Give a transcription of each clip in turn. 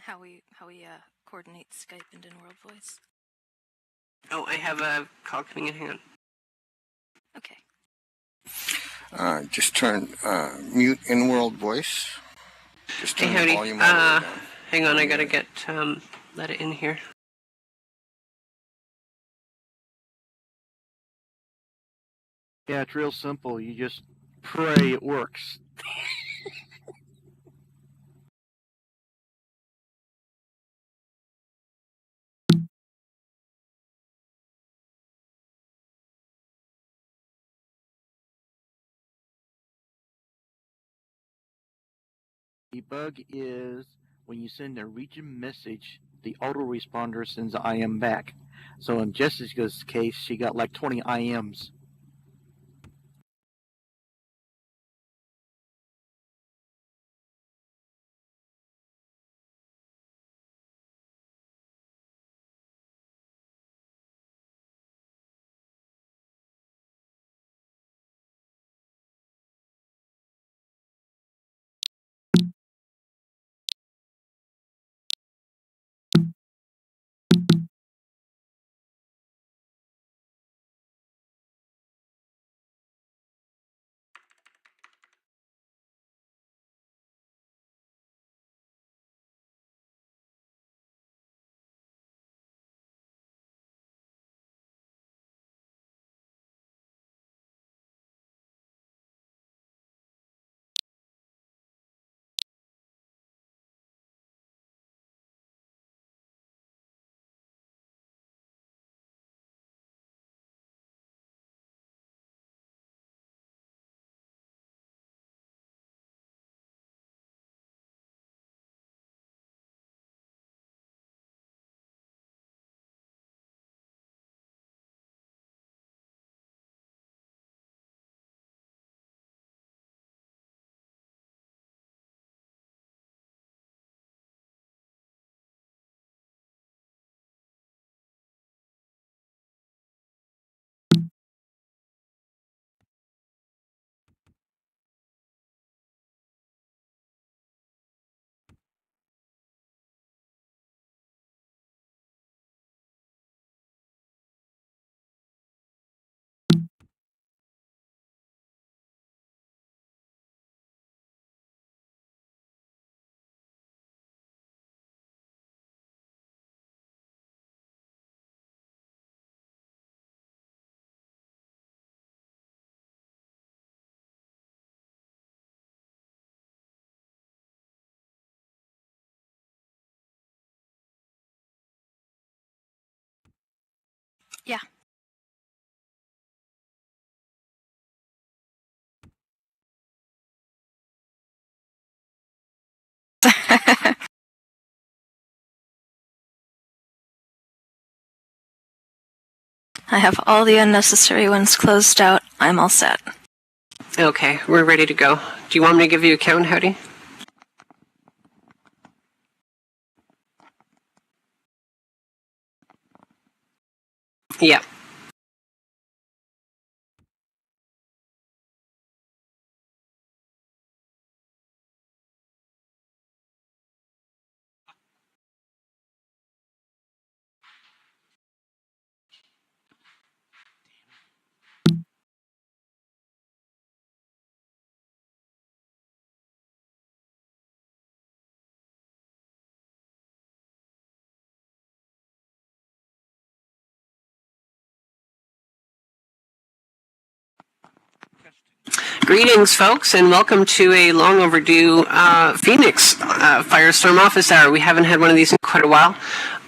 how we coordinate Skype and inworld voice. Oh, I have a call coming in. Hang on. Okay. Just turn mute inworld voice. Just turn hey, the volume all the way down. Hang on, I gotta get let it in here. Yeah, it's real simple. You just pray it works. Debug is when you send a region message, the autoresponder sends an IM back. So in Jessica's case, she got like 20 IMs. Yeah. I have all the unnecessary ones closed out. I'm all set. Okay, we're ready to go. Do you want me to give you a count, Howdy? Yeah. Greetings, folks, and welcome to a long overdue Phoenix Firestorm office hour. We haven't had one of these in quite a while.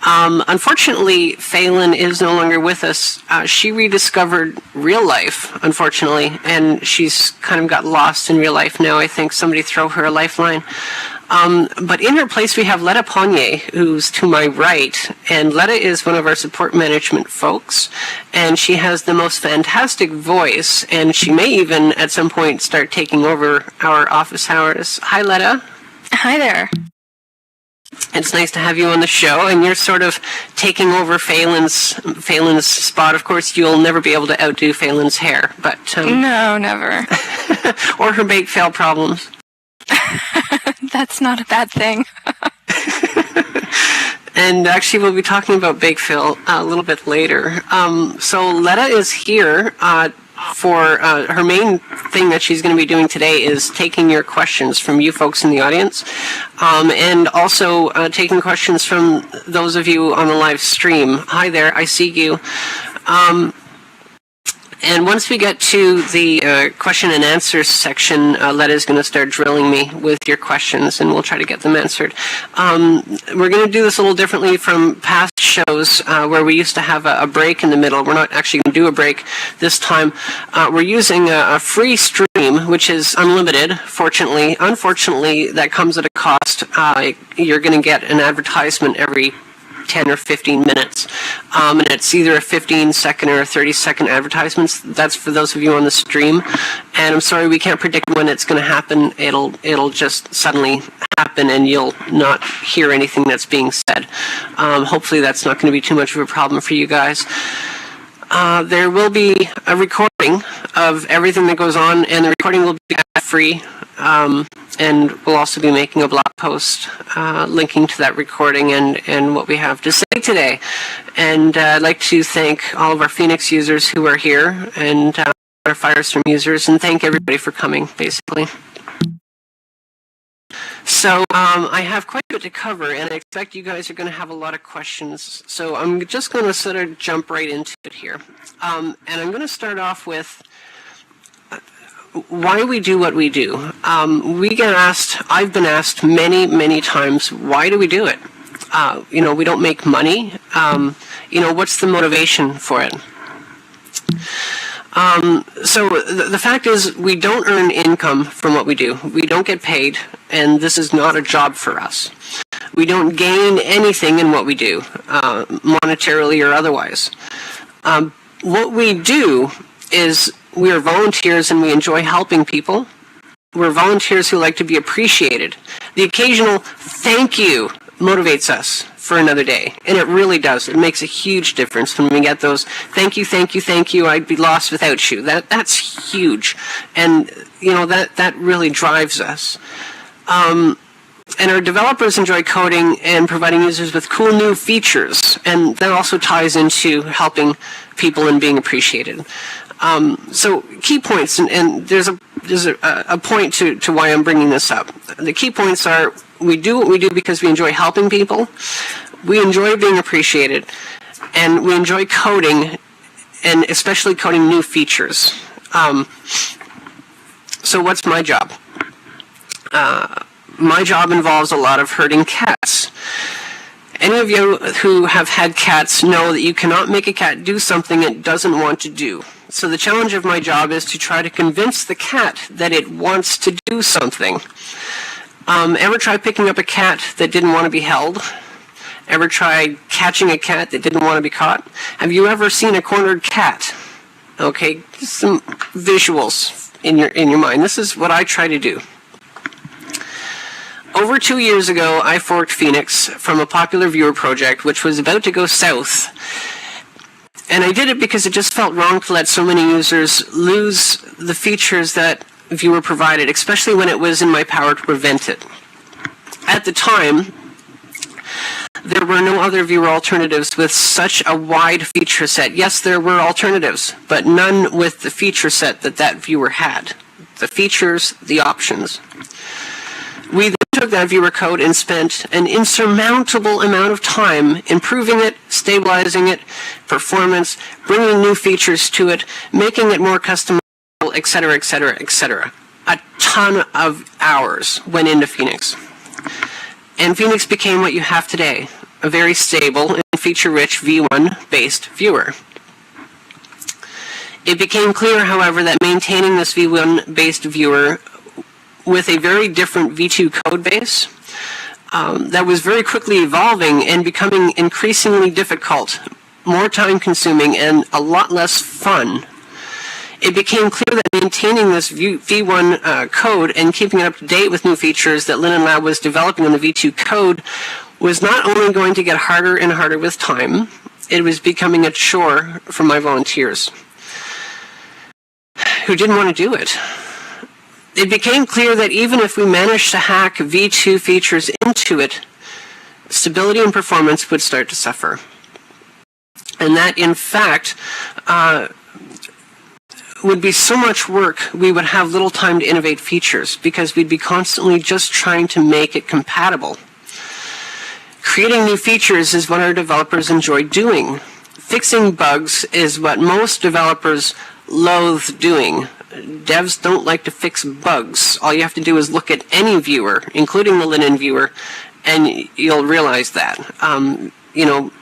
Unfortunately, Phelan is no longer with us. She rediscovered real life, unfortunately, and she's kind of got lost in real life now. I think somebody throw her a lifeline. But in her place, we have Letta Ponye, who's to my right. And Letta is one of our support management folks. And she has the most fantastic voice. And she may even, at some point, start taking over our office hours. Hi, Letta. Hi there. It's nice to have you on the show. And you're sort of taking over Phelan's spot. Of course, you'll never be able to outdo Phelan's hair. But no, never. or her bake fail problems. That's not a bad thing. And actually, we'll be talking about Bake Phil a little bit later. So Letta is here for her main thing that she's going to be doing today is taking your questions from you folks in the audience, and also taking questions from those of you on the live stream. Hi there, I see you. And once we get to the question and answer section, Letta is going to start drilling me with your questions, and we'll try to get them answered. We're going to do this a little differently from past shows where we used to have a break in the middle. We're not actually going to do a break this time. We're using a free stream, which is unlimited, fortunately. Unfortunately, that comes at a cost. You're going to get an advertisement every 10 or 15 minutes, and it's either a 15-second or a 30-second advertisements. That's for those of you on the stream, and I'm sorry we can't predict when it's going to happen. It'll just suddenly happen, and you'll not hear anything that's being said. Hopefully that's not going to be too much of a problem for you guys. There will be a recording of everything that goes on, and the recording will be ad-free. And we'll also be making a blog post linking to that recording and what we have to say today. And I'd like to thank all of our Phoenix users who are here and our Firestorm users, and thank everybody for coming, basically. So I have quite a bit to cover, and I expect you guys are going to have a lot of questions. So I'm just going to sort of jump right into it here. And I'm going to start off with why we do what we do. We get asked, I've been asked many, many times, why do we do it? We don't make money. What's the motivation for it? So the fact is, we don't earn income from what we do. We don't get paid, and this is not a job for us. We don't gain anything in what we do, monetarily or otherwise. What we do is we are volunteers and we enjoy helping people. We're volunteers who like to be appreciated. The occasional thank you motivates us for another day, and it really does. It makes a huge difference when we get those thank you, thank you, thank you, I'd be lost without you. That's huge, and that really drives us. And our developers enjoy coding and providing users with cool new features, and that also ties into helping people and being appreciated. So key points, and there's a point to why I'm bringing this up. The key points are we do what we do because we enjoy helping people, we enjoy being appreciated, and we enjoy coding, and especially coding new features. So what's my job? My job involves a lot of herding cats. Any of you who have had cats know that you cannot make a cat do something it doesn't want to do. So the challenge of my job is to try to convince the cat that it wants to do something. Ever try picking up a cat that didn't want to be held? Ever try catching a cat that didn't want to be caught? Have you ever seen a cornered cat? Okay, some visuals in your mind. This is what I try to do. Over 2 years ago, I forked Phoenix from a popular viewer project, which was about to go south. And I did it because it just felt wrong to let so many users lose the features that viewer provided, especially when it was in my power to prevent it. At the time, there were no other viewer alternatives with such a wide feature set. Yes, there were alternatives, but none with the feature set that viewer had. The features, the options. We then took that viewer code and spent an insurmountable amount of time improving it, stabilizing it, performance, bringing new features to it, making it more customizable, etc., etc., etc. A ton of hours went into Phoenix. And Phoenix became what you have today, a very stable and feature-rich V1-based viewer. It became clear, however, that maintaining this V1-based viewer with a very different V2 code base that was very quickly evolving and becoming increasingly difficult, more time-consuming, and a lot less fun. It became clear that maintaining this V1 code and keeping it up to date with new features that Linen Lab was developing on the V2 code was not only going to get harder and harder with time, it was becoming a chore for my volunteers who didn't want to do it. It became clear that even if we managed to hack V2 features into it, stability and performance would start to suffer. And that, in fact, would be so much work, we would have little time to innovate features because we'd be constantly just trying to make it compatible. Creating new features is what our developers enjoy doing. Fixing bugs is what most developers loathe doing. Devs don't like to fix bugs. All you have to do is look at any viewer, including the Linen viewer, and you'll realize that. A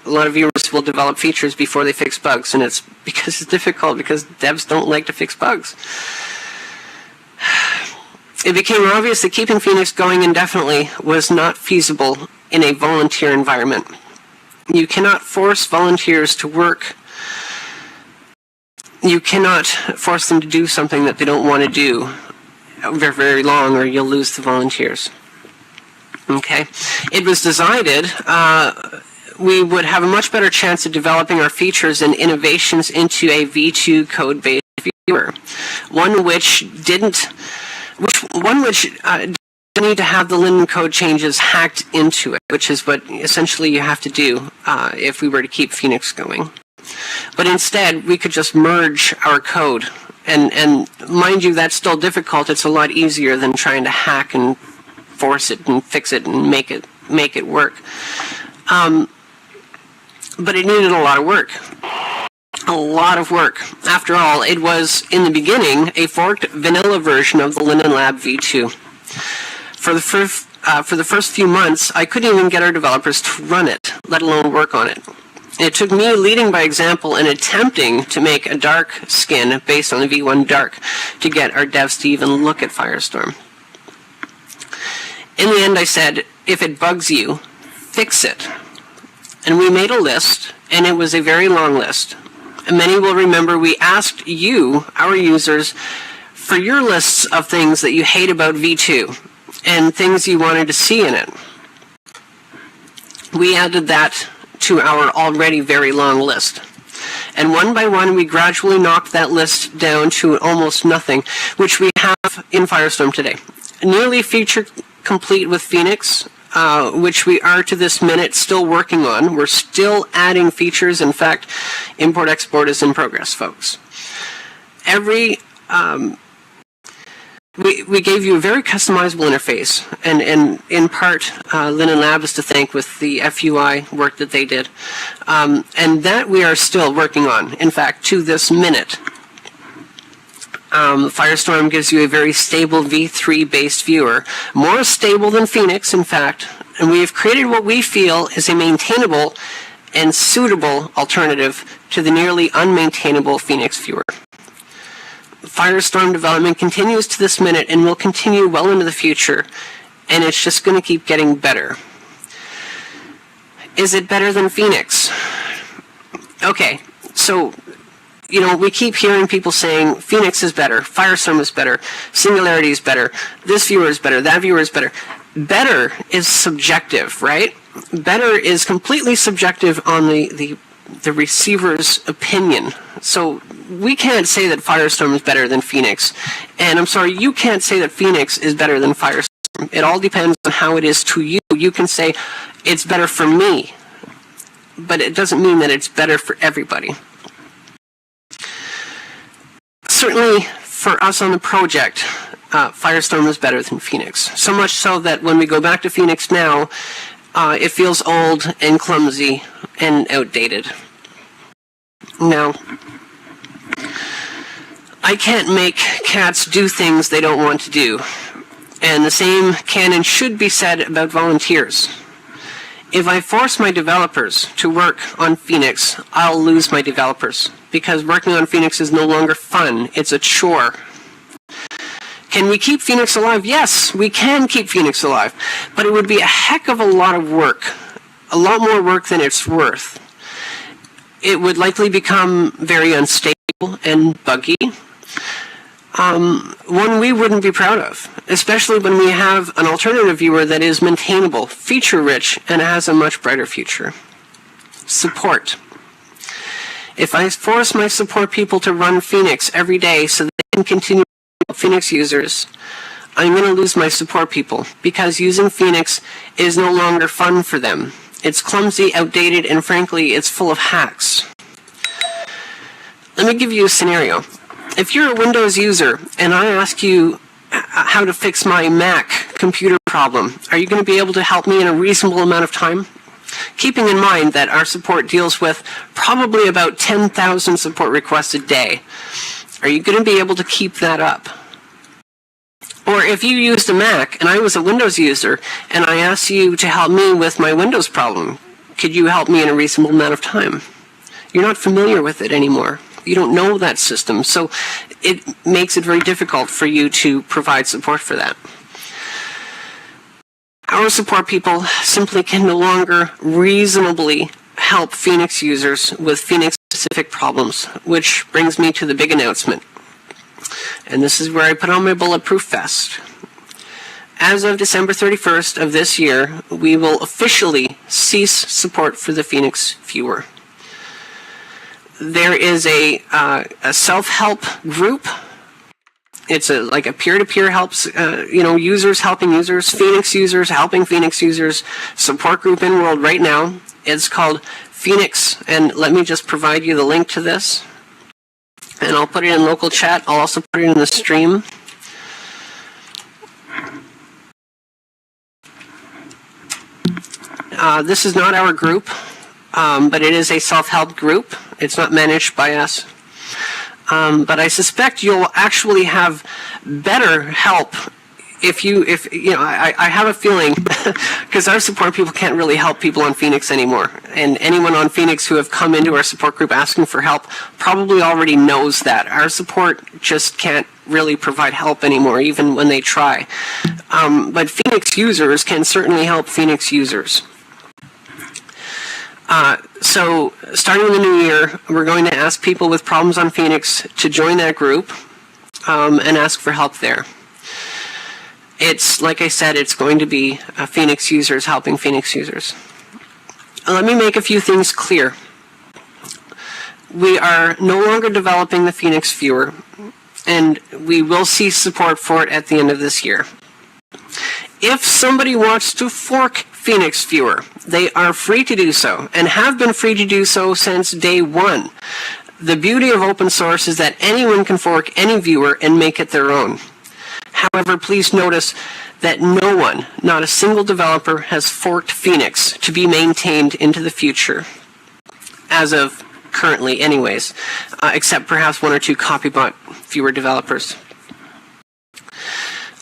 lot of viewers will develop features before they fix bugs, and it's because it's difficult, because devs don't like to fix bugs. It became obvious that keeping Phoenix going indefinitely was not feasible in a volunteer environment. You cannot force volunteers to work. You cannot force them to do something that they don't want to do very, very long, or you'll lose the volunteers. Okay? It was decided we would have a much better chance of developing our features and innovations into a V2 code-based viewer, one which didn't need to have the Linen code changes hacked into it, which is what essentially you have to do if we were to keep Phoenix going. But instead, we could just merge our code, and mind you, that's still difficult. It's a lot easier than trying to hack and force it and fix it and make it work. But it needed a lot of work. A lot of work. After all, it was, in the beginning, a forked vanilla version of the Linen Lab v2. For the first few months, I couldn't even get our developers to run it, let alone work on it. It took me leading by example and attempting to make a dark skin based on the V1 Dark to get our devs to even look at Firestorm. In the end, I said, if it bugs you, fix it. And we made a list, and it was a very long list. And many will remember we asked you, our users, for your lists of things that you hate about V2 and things you wanted to see in it. We added that to our already very long list. And one by one, we gradually knocked that list down to almost nothing, which we have in Firestorm today. Nearly feature complete with Phoenix, which we are to this minute still working on. We're still adding features. In fact, import-export is in progress, folks. We gave you a very customizable interface, and in part, Linen Lab is to thank with the FUI work that they did, and that we are still working on, in fact, to this minute. Firestorm gives you a very stable V3-based viewer, more stable than Phoenix, in fact, and we have created what we feel is a maintainable and suitable alternative to the nearly unmaintainable Phoenix viewer. Firestorm development continues to this minute and will continue well into the future, and it's just going to keep getting better. Is it better than Phoenix? Okay, so we keep hearing people saying Phoenix is better, Firestorm is better, Singularity is better, this viewer is better, that viewer is better. Better is subjective, right? Better is completely subjective on the receiver's opinion. So we can't say that Firestorm is better than Phoenix. And I'm sorry, you can't say that Phoenix is better than Firestorm. It all depends on how it is to you. You can say, it's better for me. But it doesn't mean that it's better for everybody. Certainly, for us on the project, Firestorm is better than Phoenix. So much so that when we go back to Phoenix now, it feels old and clumsy and outdated. Now, I can't make cats do things they don't want to do. And the same can and should be said about volunteers. If I force my developers to work on Phoenix, I'll lose my developers, because working on Phoenix is no longer fun. It's a chore. Can we keep Phoenix alive? Yes, we can keep Phoenix alive, but it would be a heck of a lot of work, a lot more work than it's worth. It would likely become very unstable and buggy, one we wouldn't be proud of, especially when we have an alternative viewer that is maintainable, feature-rich, and has a much brighter future. Support. If I force my support people to run Phoenix every day so they can continue help Phoenix users, I'm going to lose my support people because using Phoenix is no longer fun for them. It's clumsy, outdated, and frankly, it's full of hacks. Let me give you a scenario. If you're a Windows user and I ask you how to fix my Mac computer problem, are you going to be able to help me in a reasonable amount of time? Keeping in mind that our support deals with probably about 10,000 support requests a day, are you going to be able to keep that up? Or if you used a Mac and I was a Windows user and I asked you to help me with my Windows problem, could you help me in a reasonable amount of time? You're not familiar with it anymore. You don't know that system, so it makes it very difficult for you to provide support for that. Our support people simply can no longer reasonably help Phoenix users with Phoenix-specific problems, which brings me to the big announcement. And this is where I put on my bulletproof vest. As of December 31st of this year, we will officially cease support for the Phoenix viewer. There is a self-help group. It's like a peer-to-peer helps, users helping users, Phoenix users helping Phoenix users, support group inworld right now. It's called Phoenix, and let me just provide you the link to this. And I'll put it in local chat. I'll also put it in the stream. This is not our group, but it is a self-help group. It's not managed by us. But I suspect you'll actually have better help I have a feeling, because our support people can't really help people on Phoenix anymore. And anyone on Phoenix who have come into our support group asking for help probably already knows that. Our support just can't really provide help anymore, even when they try. But Phoenix users can certainly help Phoenix users. So starting in the new year, we're going to ask people with problems on Phoenix to join that group and ask for help there. It's, like I said, it's going to be Phoenix users helping Phoenix users. Let me make a few things clear. We are no longer developing the Phoenix viewer, and we will cease support for it at the end of this year. If somebody wants to fork Phoenix viewer, they are free to do so, and have been free to do so since day one. The beauty of open source is that anyone can fork any viewer and make it their own. However, please notice that no one, not a single developer, has forked Phoenix to be maintained into the future, as of currently anyways, except perhaps one or two Copybot viewer developers.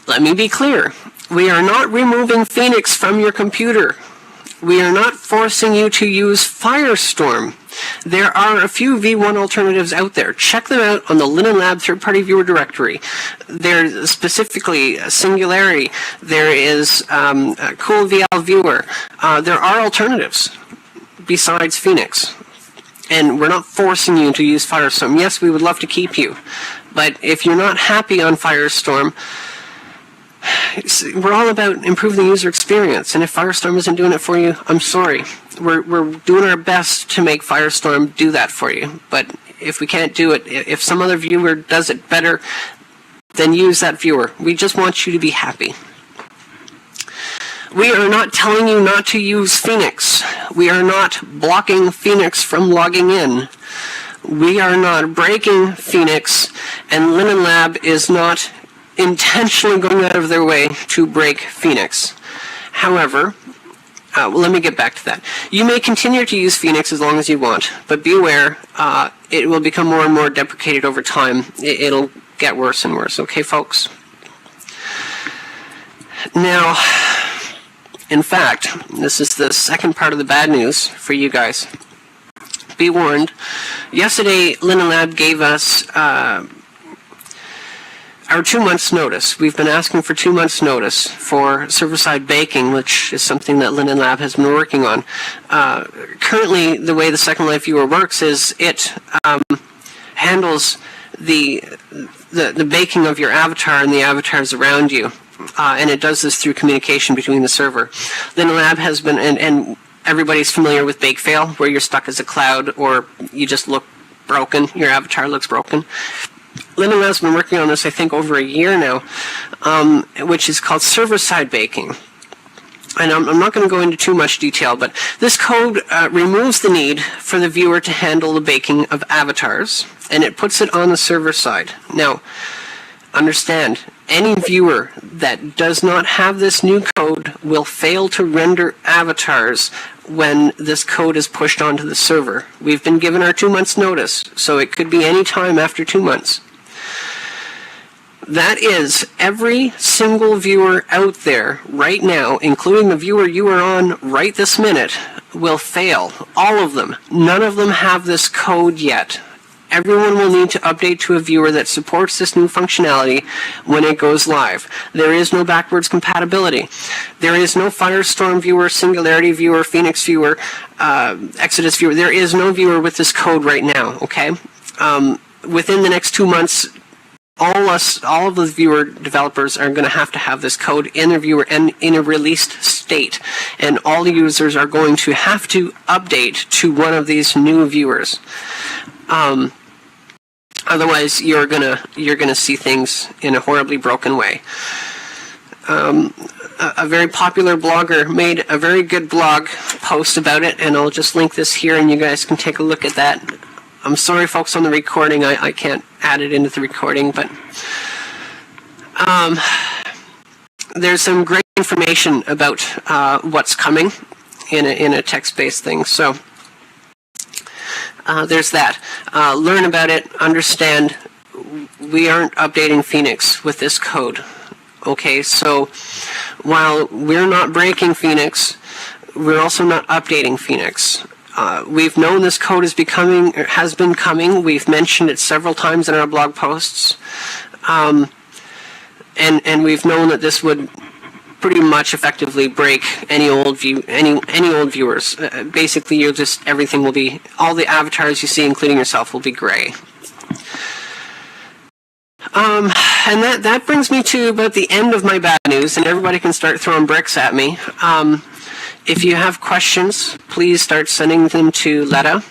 Let me be clear. We are not removing Phoenix from your computer. We are not forcing you to use Firestorm. There are a few V1 alternatives out there. Check them out on the Linen Lab third-party viewer directory. There's specifically Singularity. There is Cool VL Viewer. There are alternatives besides Phoenix. And we're not forcing you to use Firestorm. Yes, we would love to keep you. But if you're not happy on Firestorm, we're all about improving the user experience, and if Firestorm isn't doing it for you, I'm sorry. We're doing our best to make Firestorm do that for you, but if we can't do it, if some other viewer does it better, then use that viewer. We just want you to be happy. We are not telling you not to use Phoenix. We are not blocking Phoenix from logging in. We are not breaking Phoenix, and Linen Lab is not intentionally going out of their way to break Phoenix. However, let me get back to that. You may continue to use Phoenix as long as you want, but beware, it will become more and more deprecated over time. It'll get worse and worse, okay, folks? Now, in fact, this is the second part of the bad news for you guys. Be warned, yesterday Linen Lab gave us our 2 months notice. We've been asking for 2 months notice for server-side baking, which is something that Linen Lab has been working on. Currently, the way the Second Life viewer works is it handles the baking of your avatar and the avatars around you, and it does this through communication between the server. Linen Lab has been, and everybody's familiar with bake fail, where you're stuck as a cloud or you just look broken, your avatar looks broken. Lynn and I have been working on this, I think, over a year now, which is called server-side baking. And I'm not going to go into too much detail, but this code removes the need for the viewer to handle the baking of avatars, and it puts it on the server side. Now, understand, any viewer that does not have this new code will fail to render avatars when this code is pushed onto the server. We've been given our 2 months notice, so it could be any time after 2 months. That is, every single viewer out there right now, including the viewer you are on right this minute, will fail. All of them. None of them have this code yet. Everyone will need to update to a viewer that supports this new functionality when it goes live. There is no backwards compatibility. There is no Firestorm viewer, Singularity viewer, Phoenix viewer, Exodus viewer. There is no viewer with this code right now, okay? Within the next 2 months, all of the viewer developers are going to have this code in their viewer and in a released state, and all the users are going to have to update to one of these new viewers. Otherwise, you're gonna see things in a horribly broken way. A very popular blogger made a very good blog post about it, and I'll just link this here, and you guys can take a look at that. I'm sorry, folks, on the recording, I can't add it into the recording, but there's some great information about what's coming in a text-based thing. So there's that. Learn about it, understand, we aren't updating Phoenix with this code. Okay, so while we're not breaking Phoenix, we're also not updating Phoenix. We've known this code has been coming. We've mentioned it several times in our blog posts, and we've known that this would pretty much effectively break any old viewers. Basically, everything will be, all the avatars you see, including yourself, will be gray. And that brings me to about the end of my bad news, and everybody can start throwing bricks at me. If you have questions, please start sending them to Letta.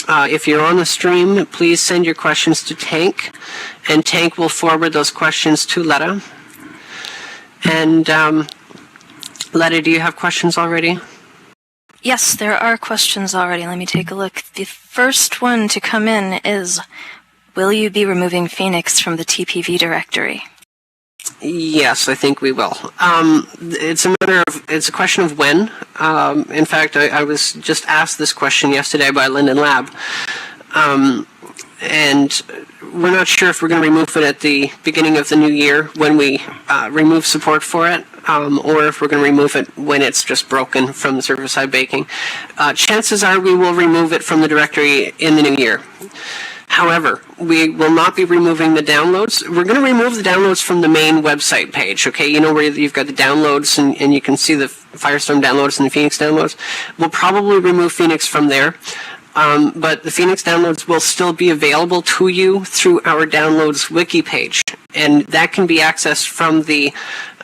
If you're on the stream, please send your questions to Tank, and Tank will forward those questions to Letta. And Letta, do you have questions already? Yes, there are questions already. Let me take a look. The first one to come in is, will you be removing Phoenix from the TPV directory? Yes, I think we will. It's a question of when. In fact, I was just asked this question yesterday by Linden Lab. And we're not sure if we're going to remove it at the beginning of the new year when we remove support for it, or if we're going to remove it when it's just broken from the server-side baking. Chances are we will remove it from the directory in the new year. However, we will not be removing the downloads. We're going to remove the downloads from the main website page, okay? You know where you've got the downloads and you can see the Firestorm downloads and the Phoenix downloads. We'll probably remove Phoenix from there, but the Phoenix downloads will still be available to you through our downloads wiki page, and that can be accessed from the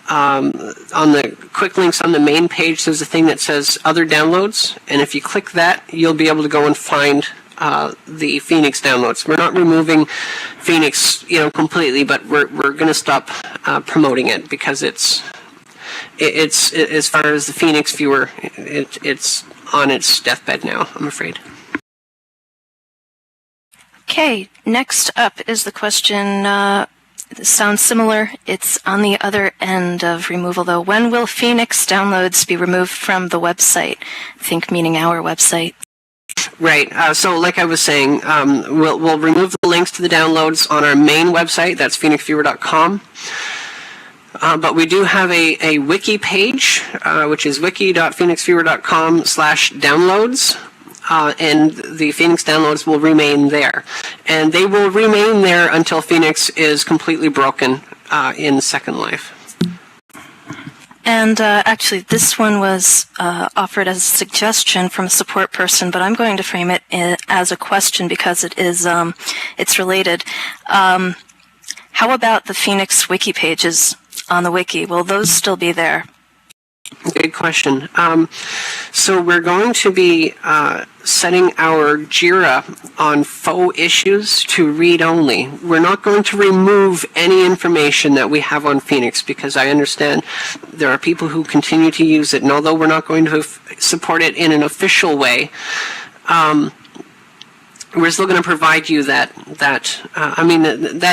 on the quick links on the main page. There's a thing that says other downloads, and if you click that, you'll be able to go and find the Phoenix downloads. We're not removing Phoenix, completely, but we're going to stop promoting it because it's as far as the Phoenix viewer, it's on its deathbed now, I'm afraid. Okay, next up is the question, this sounds similar. It's on the other end of removal, though. When will Phoenix downloads be removed from the website? I think meaning our website. Right. So like I was saying, we'll remove the links to the downloads on our main website. That's phoenixviewer.com. But we do have a wiki page, which is wiki.phoenixviewer.com/downloads. And the Phoenix downloads will remain there. And they will remain there until Phoenix is completely broken in Second Life. And actually, this one was offered as a suggestion from a support person, but I'm going to frame it as a question because it's related. How about the Phoenix wiki pages on the wiki? Will those still be there? Good question. So we're going to be setting our JIRA on faux issues to read only. We're not going to remove any information that we have on Phoenix because I understand there are people who continue to use it, and although we're not going to support it in an official way, we're still going to provide you that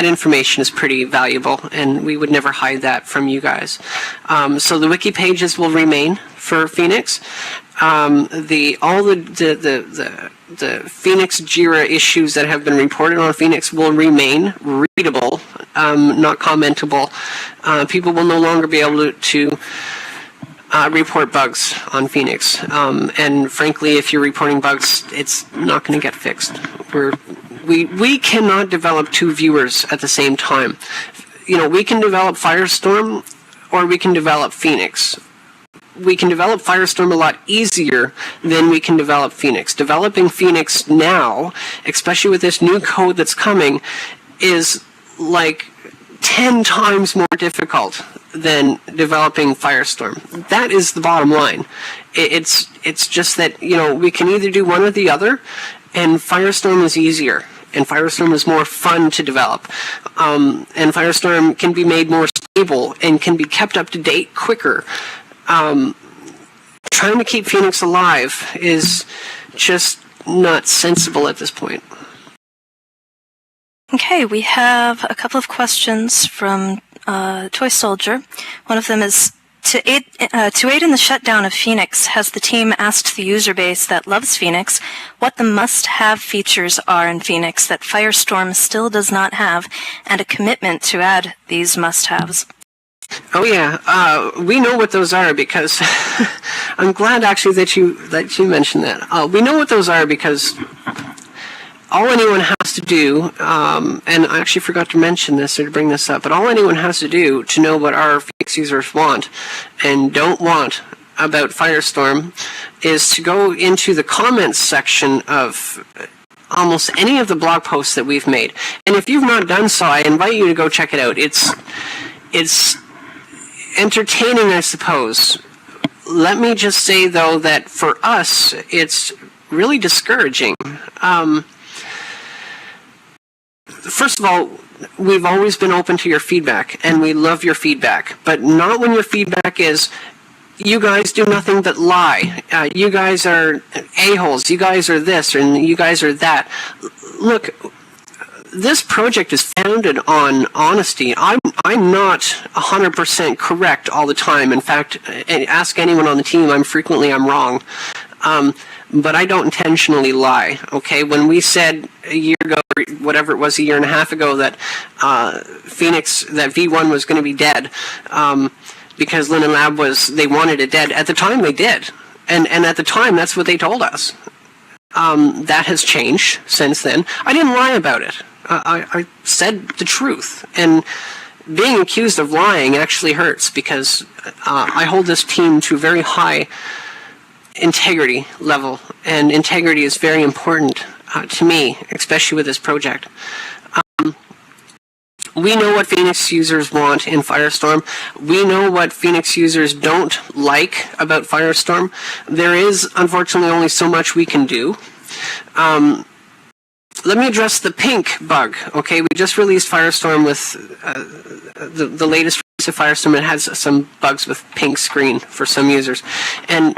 information is pretty valuable, and we would never hide that from you guys. So the wiki pages will remain for Phoenix. All the Phoenix JIRA issues that have been reported on Phoenix will remain readable, not commentable. People will no longer be able to report bugs on Phoenix. And frankly, if you're reporting bugs, it's not going to get fixed. We cannot develop two viewers at the same time. We can develop Firestorm or we can develop Phoenix. We can develop Firestorm a lot easier than we can develop Phoenix. Developing Phoenix now, especially with this new code that's coming, is like 10 times more difficult than developing Firestorm. That is the bottom line. It's just that, we can either do one or the other, and Firestorm is easier, and Firestorm is more fun to develop. And Firestorm can be made more stable and can be kept up to date quicker. Trying to keep Phoenix alive is just not sensible at this point. Okay, we have a couple of questions from Toy Soldier. One of them is, to aid in the shutdown of Phoenix, has the team asked the user base that loves Phoenix what the must-have features are in Phoenix that Firestorm still does not have, and a commitment to add these must-haves? Oh yeah, we know what those are because I'm glad actually that you mentioned that. We know what those are because all anyone has to do, and I actually forgot to mention this or to bring this up, but all anyone has to do to know what our Phoenix users want and don't want about Firestorm is to go into the comments section of almost any of the blog posts that we've made. And if you've not done so, I invite you to go check it out. It's entertaining, I suppose. Let me just say, though, that for us, it's really discouraging. First of all, we've always been open to your feedback, and we love your feedback, but not when your feedback is, you guys do nothing but lie. You guys are a-holes. You guys are this, and you guys are that. Look, this project is founded on honesty. I'm not 100% correct all the time. In fact, ask anyone on the team, I'm wrong. But I don't intentionally lie, okay? When we said a year ago, or whatever it was, a year and a half ago, that Phoenix, that V1 was going to be dead, because Linen Lab they wanted it dead. At the time, they did. And at the time, that's what they told us. That has changed since then. I didn't lie about it. I said the truth. And being accused of lying actually hurts because I hold this team to a very high integrity level, and integrity is very important to me, especially with this project. We know what Phoenix users want in Firestorm. We know what Phoenix users don't like about Firestorm. There is, unfortunately, only so much we can do. Let me address the pink bug. Okay, we just released Firestorm with the latest release of Firestorm. It has some bugs with pink screen for some users. And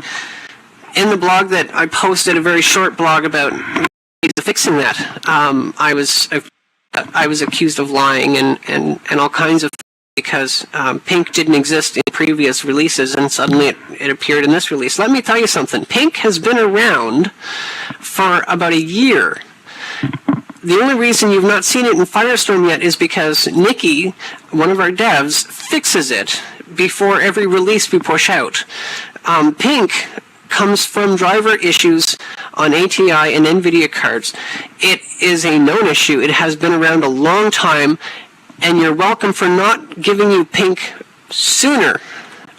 in the blog that I posted, a very short blog about fixing that, I was accused of lying and all kinds of things because pink didn't exist in previous releases, and suddenly it appeared in this release. Let me tell you something. Pink has been around for about a year. The only reason you've not seen it in Firestorm yet is because Nikki, one of our devs, fixes it before every release we push out. Pink comes from driver issues on ATI and NVIDIA cards. It is a known issue. It has been around a long time, and you're welcome for not giving you pink sooner.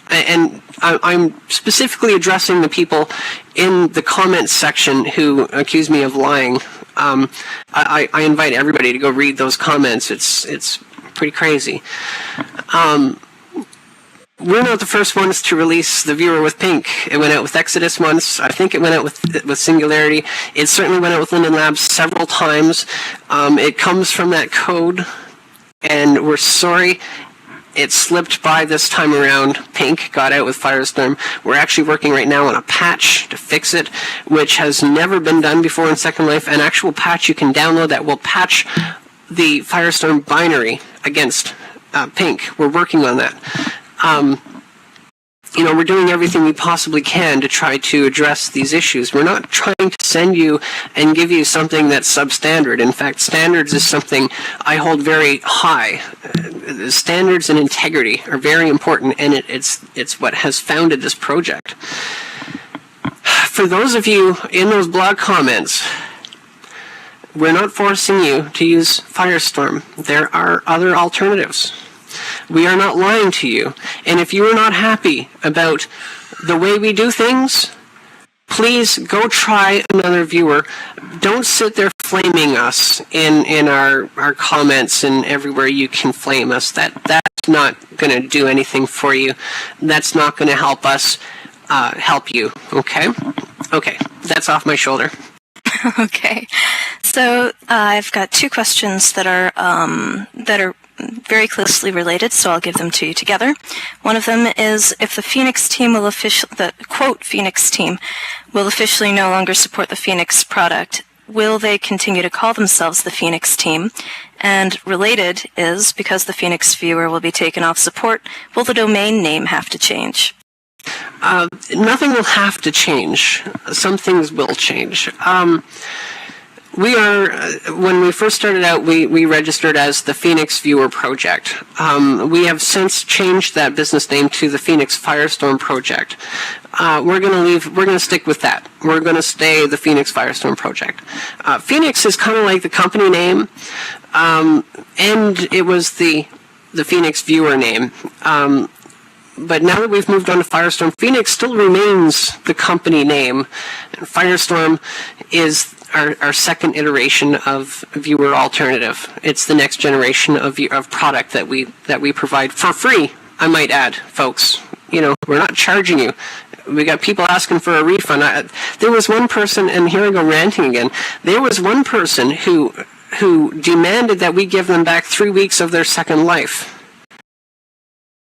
And I'm specifically addressing the people in the comments section who accuse me of lying. I invite everybody to go read those comments. It's pretty crazy. we're not the first ones to release the viewer with pink. It went out with Exodus once. I think it went out with Singularity. It certainly went out with Linden Labs several times. It comes from that code, and we're sorry it slipped by this time around. Pink got out with Firestorm. We're actually working right now on a patch to fix it, which has never been done before in Second Life. An actual patch you can download that will patch the Firestorm binary against pink. We're working on that. We're doing everything we possibly can to try to address these issues. We're not trying to send you and give you something that's substandard. In fact, standards is something I hold very high. Standards and integrity are very important, and it's what has founded this project. For those of you in those blog comments, we're not forcing you to use Firestorm. There are other alternatives. We are not lying to you. And if you are not happy about the way we do things, please go try another viewer. Don't sit there flaming us in our comments and everywhere you can flame us. That's not going to do anything for you. That's not going to help us help you. Okay? Okay, that's off my shoulder. Okay. So I've got two questions that are very closely related, so I'll give them to you together. One of them is if the Phoenix team will the quote Phoenix team will officially no longer support the Phoenix product, will they continue to call themselves the Phoenix team? And related is, because the Phoenix viewer will be taken off support, will the domain name have to change? Nothing will have to change. Some things will change. When we first started out, we registered as the Phoenix Viewer Project. We have since changed that business name to the Phoenix Firestorm Project. We're going to stick with that. We're going to stay the Phoenix Firestorm Project. Phoenix is kind of like the company name, and it was the Phoenix Viewer name. But now that we've moved on to Firestorm, Phoenix still remains the company name. And Firestorm is our second iteration of viewer alternative. It's the next generation of product that we provide for free, I might add, folks. We're not charging you. We got people asking for a refund. There was one person, and here I go ranting again. There was one person who demanded that we give them back 3 weeks of their Second Life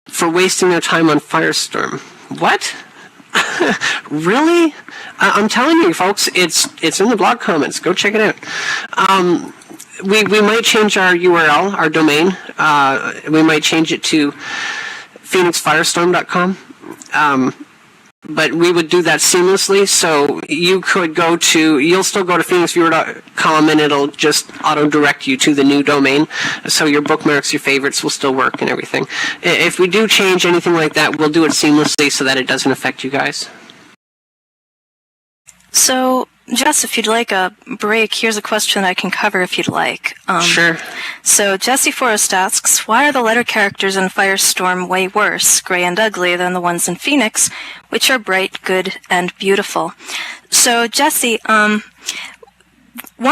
for wasting their time on Firestorm. What? Really? I'm telling you, folks, it's in the blog comments. Go check it out. We might change our URL, our domain. We might change it to phoenixfirestorm.com. But we would do that seamlessly, so you'll still go to phoenixviewer.com and it'll just auto-direct you to the new domain, so your bookmarks, your favorites will still work and everything. If we do change anything like that, we'll do it seamlessly so that it doesn't affect you guys. So, Jess, if you'd like a break, here's a question I can cover if you'd like. Sure. So, Jesse Forrest asks, why are the letter characters in Firestorm way worse, gray and ugly, than the ones in Phoenix, which are bright, good, and beautiful? So, Jesse, one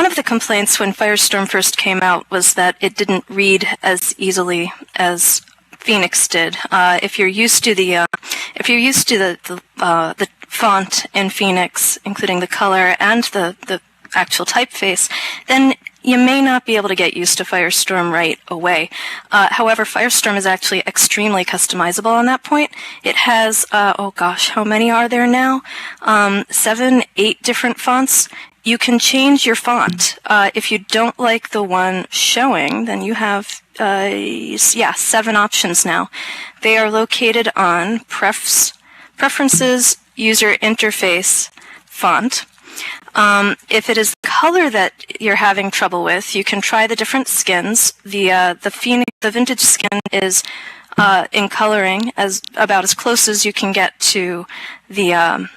of the complaints when Firestorm first came out was that it didn't read as easily as Phoenix did. If you're used to the font in Phoenix, including the color and the actual typeface, then you may not be able to get used to Firestorm right away. However, Firestorm is actually extremely customizable on that point. It has, how many are there now? 7, 8 different fonts. You can change your font. If you don't like the one showing, then you have 7 options now. They are located on Preferences, User Interface, Font. If it is the color that you're having trouble with, you can try the different skins. The vintage skin is in coloring about as close as you can get to the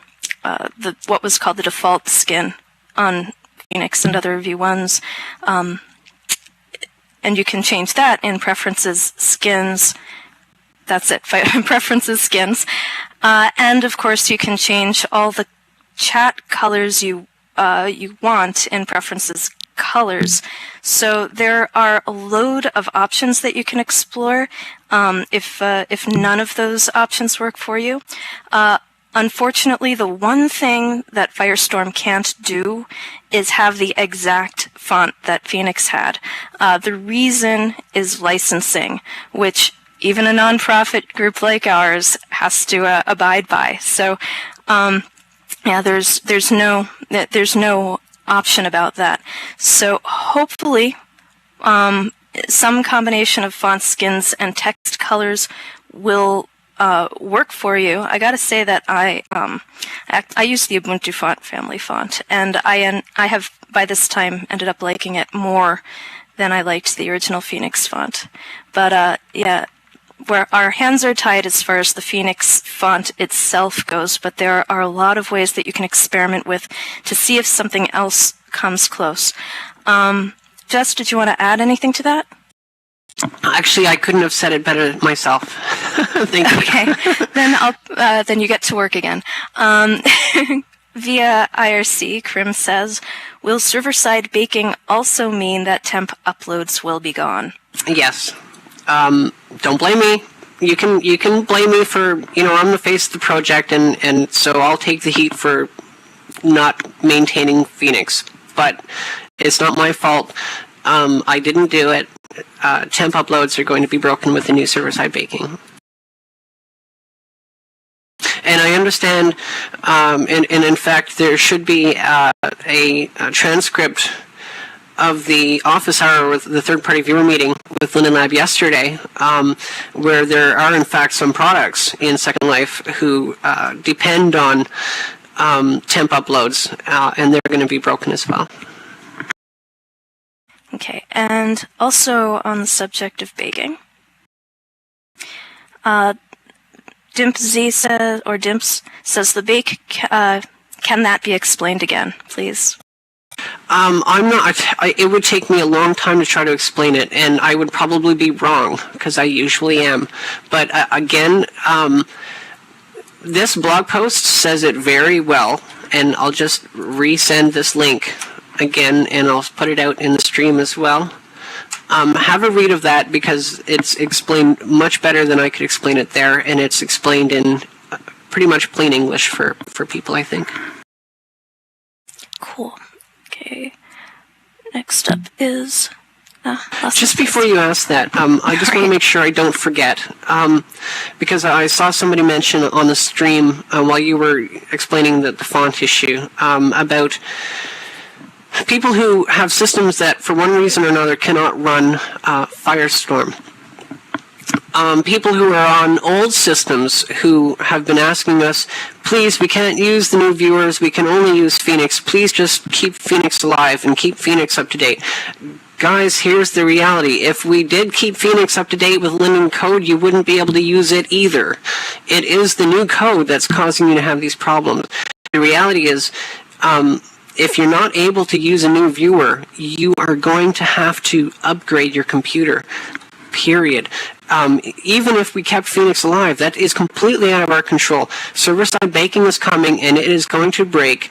what was called the default skin on Phoenix and other V1s. And you can change that in Preferences, Skins. That's it, Preferences, Skins. And of course, you can change all the chat colors you want in Preferences, Colors. So there are a load of options that you can explore. if none of those options work for you. Unfortunately, the one thing that Firestorm can't do is have the exact font that Phoenix had. The reason is licensing, which even a nonprofit group like ours has to abide by. So, yeah, there's no option about that. So hopefully, some combination of font skins and text colors will work for you. I gotta say that I use the Ubuntu font family font, and I have by this time ended up liking it more than I liked the original Phoenix font. But yeah, where our hands are tied as far as the Phoenix font itself goes, but there are a lot of ways that you can experiment with to see if something else comes close. Jess, did you want to add anything to that? Actually, I couldn't have said it better myself. Thank you. Okay, then you get to work again. Via IRC, Krim says, will server-side baking also mean that temp uploads will be gone? Yes. Don't blame me. You can blame me for, I'm the face of the project, and so I'll take the heat for not maintaining Phoenix. But it's not my fault. I didn't do it. Temp uploads are going to be broken with the new server-side baking. And I understand, and in fact, there should be a transcript of the office hour with the third-party viewer meeting with Linden Lab yesterday, where there are, in fact, some products in Second Life who depend on temp uploads, and they're going to be broken as well. Okay, and also on the subject of baking, Dimps says the bake, can that be explained again, please? I'm not. It would take me a long time to try to explain it, and I would probably be wrong, because I usually am. But again, this blog post says it very well, and I'll just resend this link again, and I'll put it out in the stream as well. Have a read of that, because it's explained much better than I could explain it there, and it's explained in pretty much plain English for people, I think. Cool. Okay. Next up is... Just before you ask that, I just want to make sure I don't forget, because I saw somebody mention on the stream while you were explaining the font issue about people who have systems that, for one reason or another, cannot run Firestorm. People who are on old systems who have been asking us, please, we can't use the new viewers, we can only use Phoenix, please just keep Phoenix alive and keep Phoenix up to date. Guys, here's the reality. If we did keep Phoenix up to date with Linden code, you wouldn't be able to use it either. It is the new code that's causing you to have these problems. The reality is, if you're not able to use a new viewer, you are going to have to upgrade your computer, period. Even if we kept Phoenix alive, that is completely out of our control. Server-side baking is coming, and it is going to break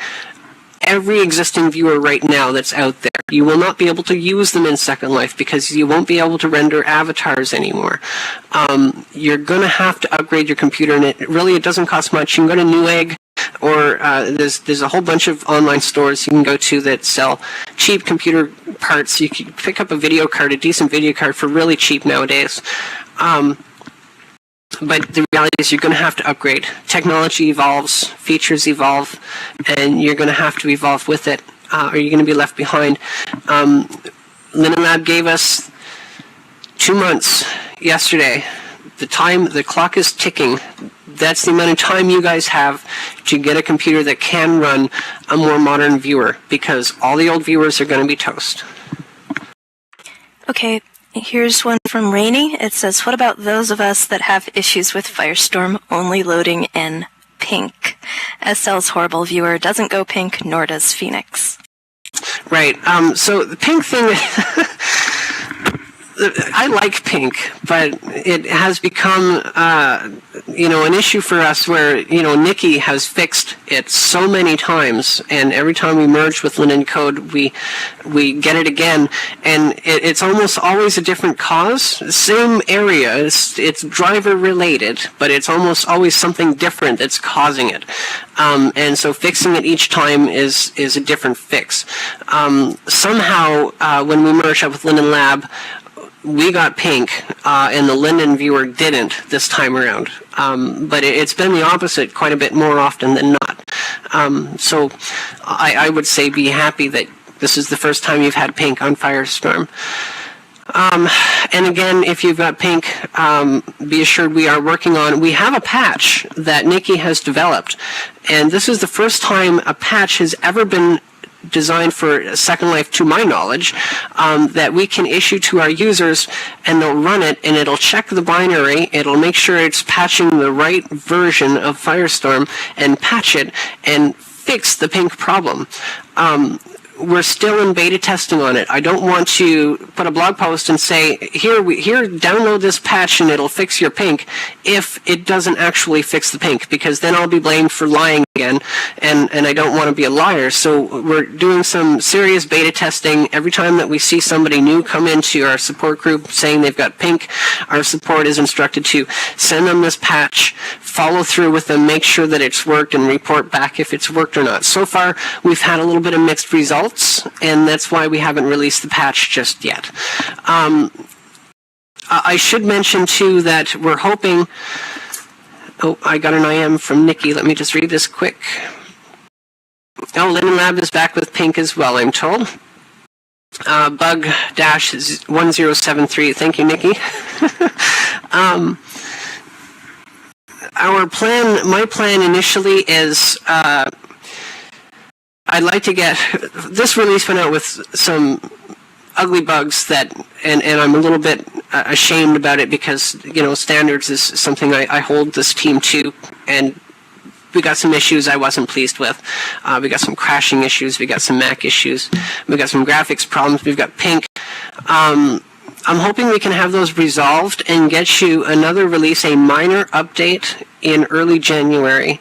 every existing viewer right now that's out there. You will not be able to use them in Second Life because you won't be able to render avatars anymore. You're going to have to upgrade your computer, and it doesn't cost much. You can go to Newegg, or there's a whole bunch of online stores you can go to that sell cheap computer parts. You can pick up a video card, a decent video card, for really cheap nowadays. But the reality is you're going to have to upgrade. Technology evolves, features evolve, and you're going to have to evolve with it, or you're going to be left behind. Linden Lab gave us 2 months yesterday. The clock is ticking. That's the amount of time you guys have to get a computer that can run a more modern viewer, because all the old viewers are going to be toast. Okay, here's one from Rainey. It says, what about those of us that have issues with Firestorm only loading in pink? SL's horrible viewer doesn't go pink, nor does Phoenix. Right. So the pink thing... I like pink, but it has become, an issue for us where, Nikki has fixed it so many times, and every time we merge with Linden Code, we get it again, and it's almost always a different cause. Same area, it's driver related, but it's almost always something different that's causing it. And so fixing it each time is a different fix. Somehow, when we merged up with Linden Lab, we got pink, and the Linden viewer didn't this time around. But it's been the opposite quite a bit more often than not. So I would say be happy that this is the first time you've had pink on Firestorm. And again, if you've got pink, be assured we have a patch that Nikki has developed. And this is the first time a patch has ever been designed for Second Life, to my knowledge, that we can issue to our users, and they'll run it, and it'll check the binary, it'll make sure it's patching the right version of Firestorm, and patch it, and fix the pink problem. We're still in beta testing on it. I don't want to put a blog post and say, here, download this patch and it'll fix your pink, if it doesn't actually fix the pink, because then I'll be blamed for lying again, and I don't want to be a liar. So we're doing some serious beta testing. Every time that we see somebody new come into our support group saying they've got pink, our support is instructed to send them this patch, follow through with them, make sure that it's worked, and report back if it's worked or not. So far, we've had a little bit of mixed results, and that's why we haven't released the patch just yet. I should mention, too, that we're hoping... Oh, I got an IM from Nikki. Let me just read this quick. Oh, Linden Lab is back with pink as well, I'm told. Bug-1073. Thank you, Nikki. My plan initially is... I'd like to get... This release went out with some ugly bugs that... And I'm a little bit ashamed about it because, standards is something I hold this team to, and we got some issues I wasn't pleased with. We got some crashing issues, we got some Mac issues, we got some graphics problems, we've got pink. I'm hoping we can have those resolved and get you another release, a minor update in early January.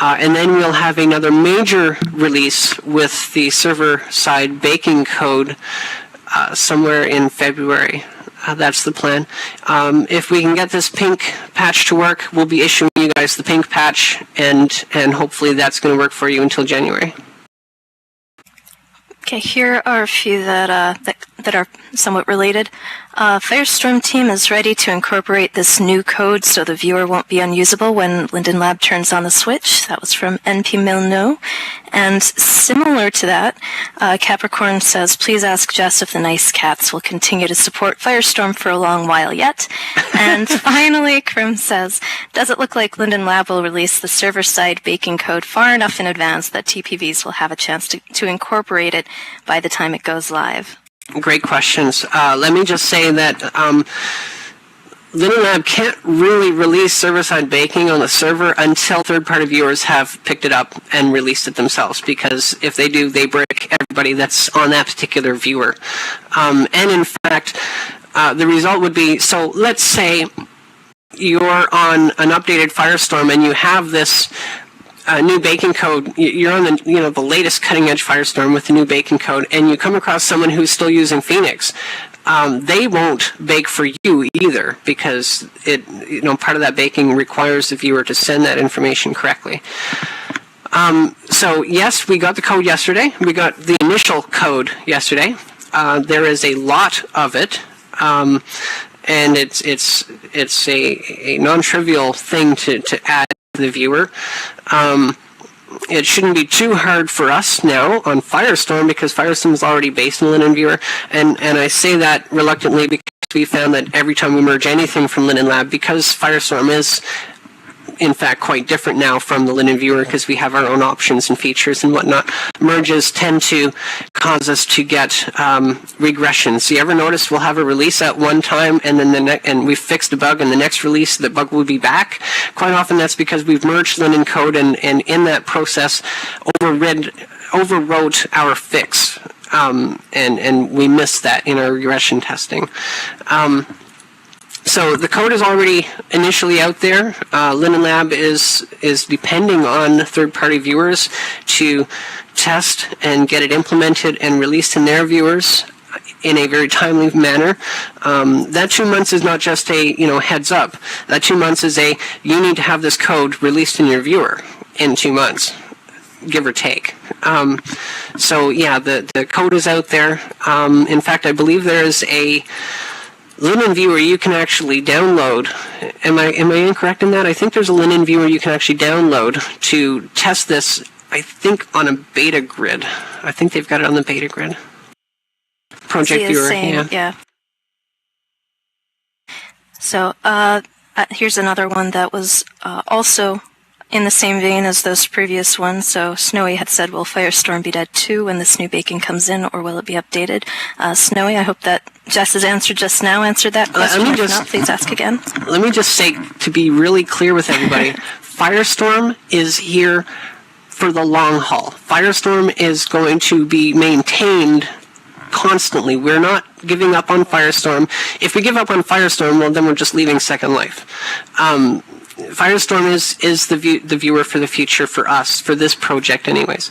And then we'll have another major release with the server-side baking code somewhere in February. That's the plan. If we can get this pink patch to work, we'll be issuing you guys the pink patch, and hopefully that's going to work for you until January. Okay, here are a few that are somewhat related. Firestorm team is ready to incorporate this new code so the viewer won't be unusable when Linden Lab turns on the switch. That was from NP Milno. And similar to that, Capricorn says, please ask Jess if the nice cats will continue to support Firestorm for a long while yet. And finally, Krim says, does it look like Linden Lab will release the server-side baking code far enough in advance that TPVs will have a chance to incorporate it by the time it goes live? Great questions. Let me just say that Linden Lab can't really release server-side baking on the server until third-party viewers have picked it up and released it themselves, because if they do, they break everybody that's on that particular viewer. And in fact, the result would be, so let's say you're on an updated Firestorm and you have this new baking code. You're on the latest cutting-edge Firestorm with the new baking code, and you come across someone who's still using Phoenix. They won't bake for you either, because part of that baking requires the viewer to send that information correctly. So yes, we got the code yesterday. We got the initial code yesterday. There is a lot of it. And it's a non-trivial thing to add to the viewer. It shouldn't be too hard for us now on Firestorm, because Firestorm is already based in Linden Viewer, and I say that reluctantly because we found that every time we merge anything from Linden Lab, because Firestorm is in fact quite different now from the Linden Viewer, because we have our own options and features and whatnot, merges tend to cause us to get regressions. You ever notice we'll have a release at one time, and then and we've fixed a bug, and the next release the bug will be back? Quite often that's because we've merged Linden code, and in that process overrid overwrote our fix, and we missed that in our regression testing. So the code is already initially out there. Linen Lab is depending on third-party viewers to test and get it implemented and released in their viewers in a very timely manner. That 2 months is not just a heads up. That 2 months is you need to have this code released in your viewer in 2 months, give or take. So yeah, the code is out there. In fact, I believe there is a Linen viewer you can actually download. Am I incorrect in that? I think there's a Linen viewer you can actually download to test this, I think, on a beta grid. I think they've got it on the beta grid. Project viewer, yeah. So here's another one that was also in the same vein as those previous ones. So Snowy had said, will Firestorm be dead too when this new bacon comes in, or will it be updated? Snowy, I hope that Jess's answer just now answered that question. If not, please ask again. Let me just say, to be really clear with everybody, Firestorm is here for the long haul. Firestorm is going to be maintained constantly. We're not giving up on Firestorm. If we give up on Firestorm, well, then we're just leaving Second Life. Firestorm is the viewer for the future for us, for this project anyways.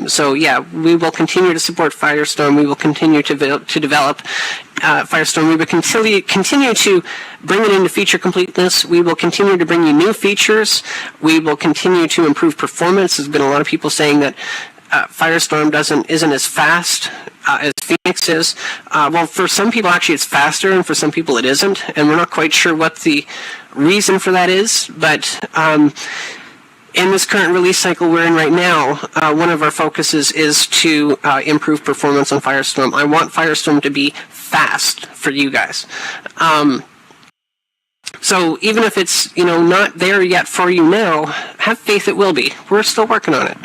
So yeah, we will continue to support Firestorm. We will continue to develop Firestorm. We will continue to bring it into feature completeness. We will continue to bring you new features. We will continue to improve performance. There's been a lot of people saying that Firestorm isn't as fast as Phoenix is. Well, for some people actually it's faster, and for some people it isn't, and we're not quite sure what the reason for that is, but in this current release cycle we're in right now, one of our focuses is to improve performance on Firestorm. I want Firestorm to be fast for you guys. So even if it's not there yet for you now, have faith it will be. We're still working on it.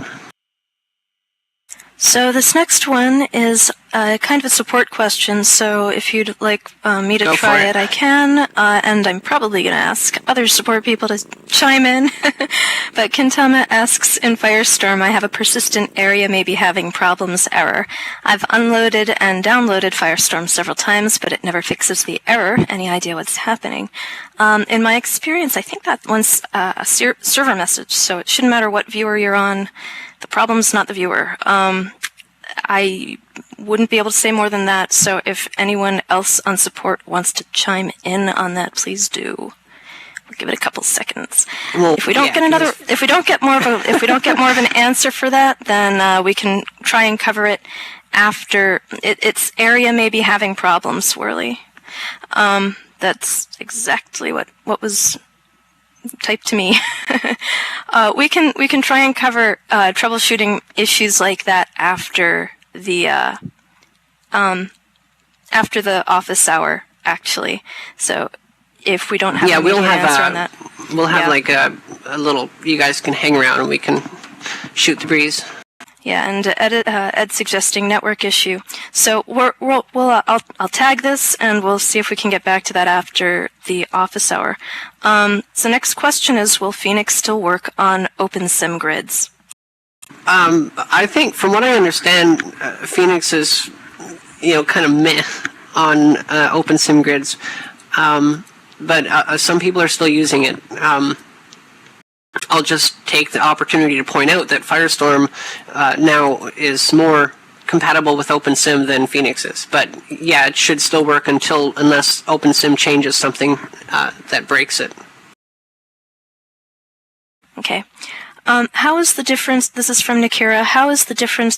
So this next one is kind of a support question, so if you'd like me to try it, I can, and I'm probably going to ask other support people to chime in. But Kintama asks, in Firestorm, I have a persistent area may be having problems error. I've unloaded and downloaded Firestorm several times, but it never fixes the error. Any idea what's happening? In my experience, I think that one's a server message, so it shouldn't matter what viewer you're on. The problem's not the viewer. I wouldn't be able to say more than that, so if anyone else on support wants to chime in on that, please do. We'll give it a couple seconds. Well, if we don't get more of an answer for that, then we can try and cover it after. Its area may be having problems, Swirly. That's exactly what was typed to me. We can try and cover troubleshooting issues like that after the office hour, actually. So if we don't have an answer on that, we'll have like a little. You guys can hang around and we can shoot the breeze. Yeah, and Ed suggesting network issue. So I'll tag this and we'll see if we can get back to that after the office hour. So next question is, will Phoenix still work on OpenSim grids? I think, from what I understand, Phoenix is kind of meh on OpenSim grids, but some people are still using it. I'll just take the opportunity to point out that Firestorm now is more compatible with OpenSim than Phoenix is. But yeah, it should still work unless OpenSim changes something that breaks it. Okay. How is the difference? This is from Nikira. How is the difference?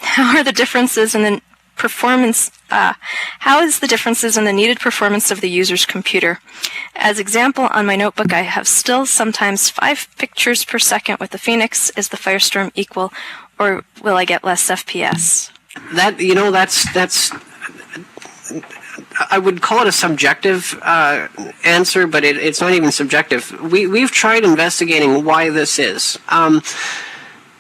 How are the differences in the performance? How is the differences in the needed performance of the user's computer? As example, on my notebook, I have still sometimes 5 pictures per second with the Phoenix. Is the Firestorm equal, or will I get less FPS? That's. I would call it a subjective answer, but it's not even subjective. We've tried investigating why this is.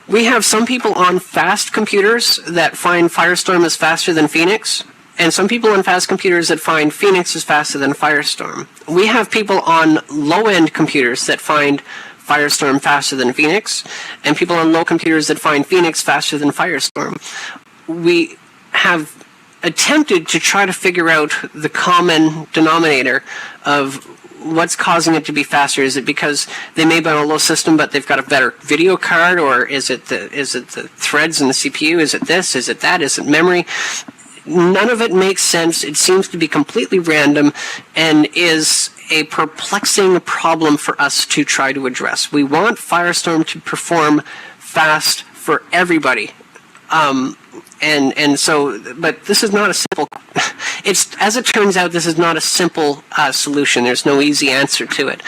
We have some people on fast computers that find Firestorm is faster than Phoenix, and some people on fast computers that find Phoenix is faster than Firestorm. We have people on low-end computers that find Firestorm faster than Phoenix, and people on low computers that find Phoenix faster than Firestorm. We have attempted to try to figure out the common denominator of what's causing it to be faster. Is it because they may be on a low system but they've got a better video card, or is it the threads in the CPU? Is it this? Is it that? Is it memory? None of it makes sense. It seems to be completely random and is a perplexing problem for us to try to address. We want Firestorm to perform fast for everybody. But this is not a simple, as it turns out, this is not a simple solution. There's no easy answer to it.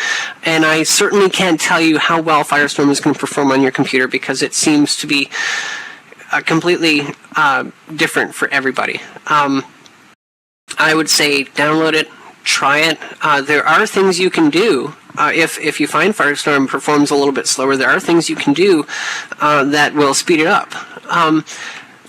And I certainly can't tell you how well Firestorm is going to perform on your computer, because it seems to be completely different for everybody. I would say download it, try it. There are things you can do. If you find Firestorm performs a little bit slower, there are things you can do that will speed it up.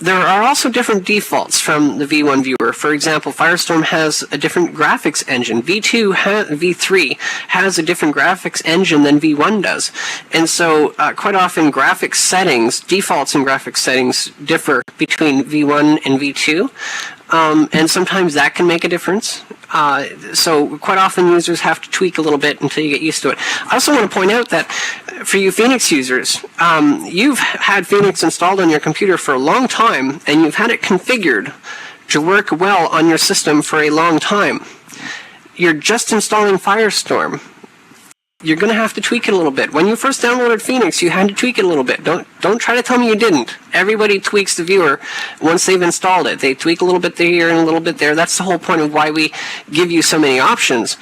There are also different defaults from the V1 viewer. For example, Firestorm has a different graphics engine. V3 has a different graphics engine than V1 does. And so quite often graphics settings, defaults in graphics settings differ between V1 and V2. And sometimes that can make a difference. So quite often users have to tweak a little bit until you get used to it. I also want to point out that for you Phoenix users, you've had Phoenix installed on your computer for a long time, and you've had it configured to work well on your system for a long time. You're just installing Firestorm. You're going to have to tweak it a little bit. When you first downloaded Phoenix, you had to tweak it a little bit. Don't try to tell me you didn't. Everybody tweaks the viewer once they've installed it. They tweak a little bit here and a little bit there. That's the whole point of why we give you so many options.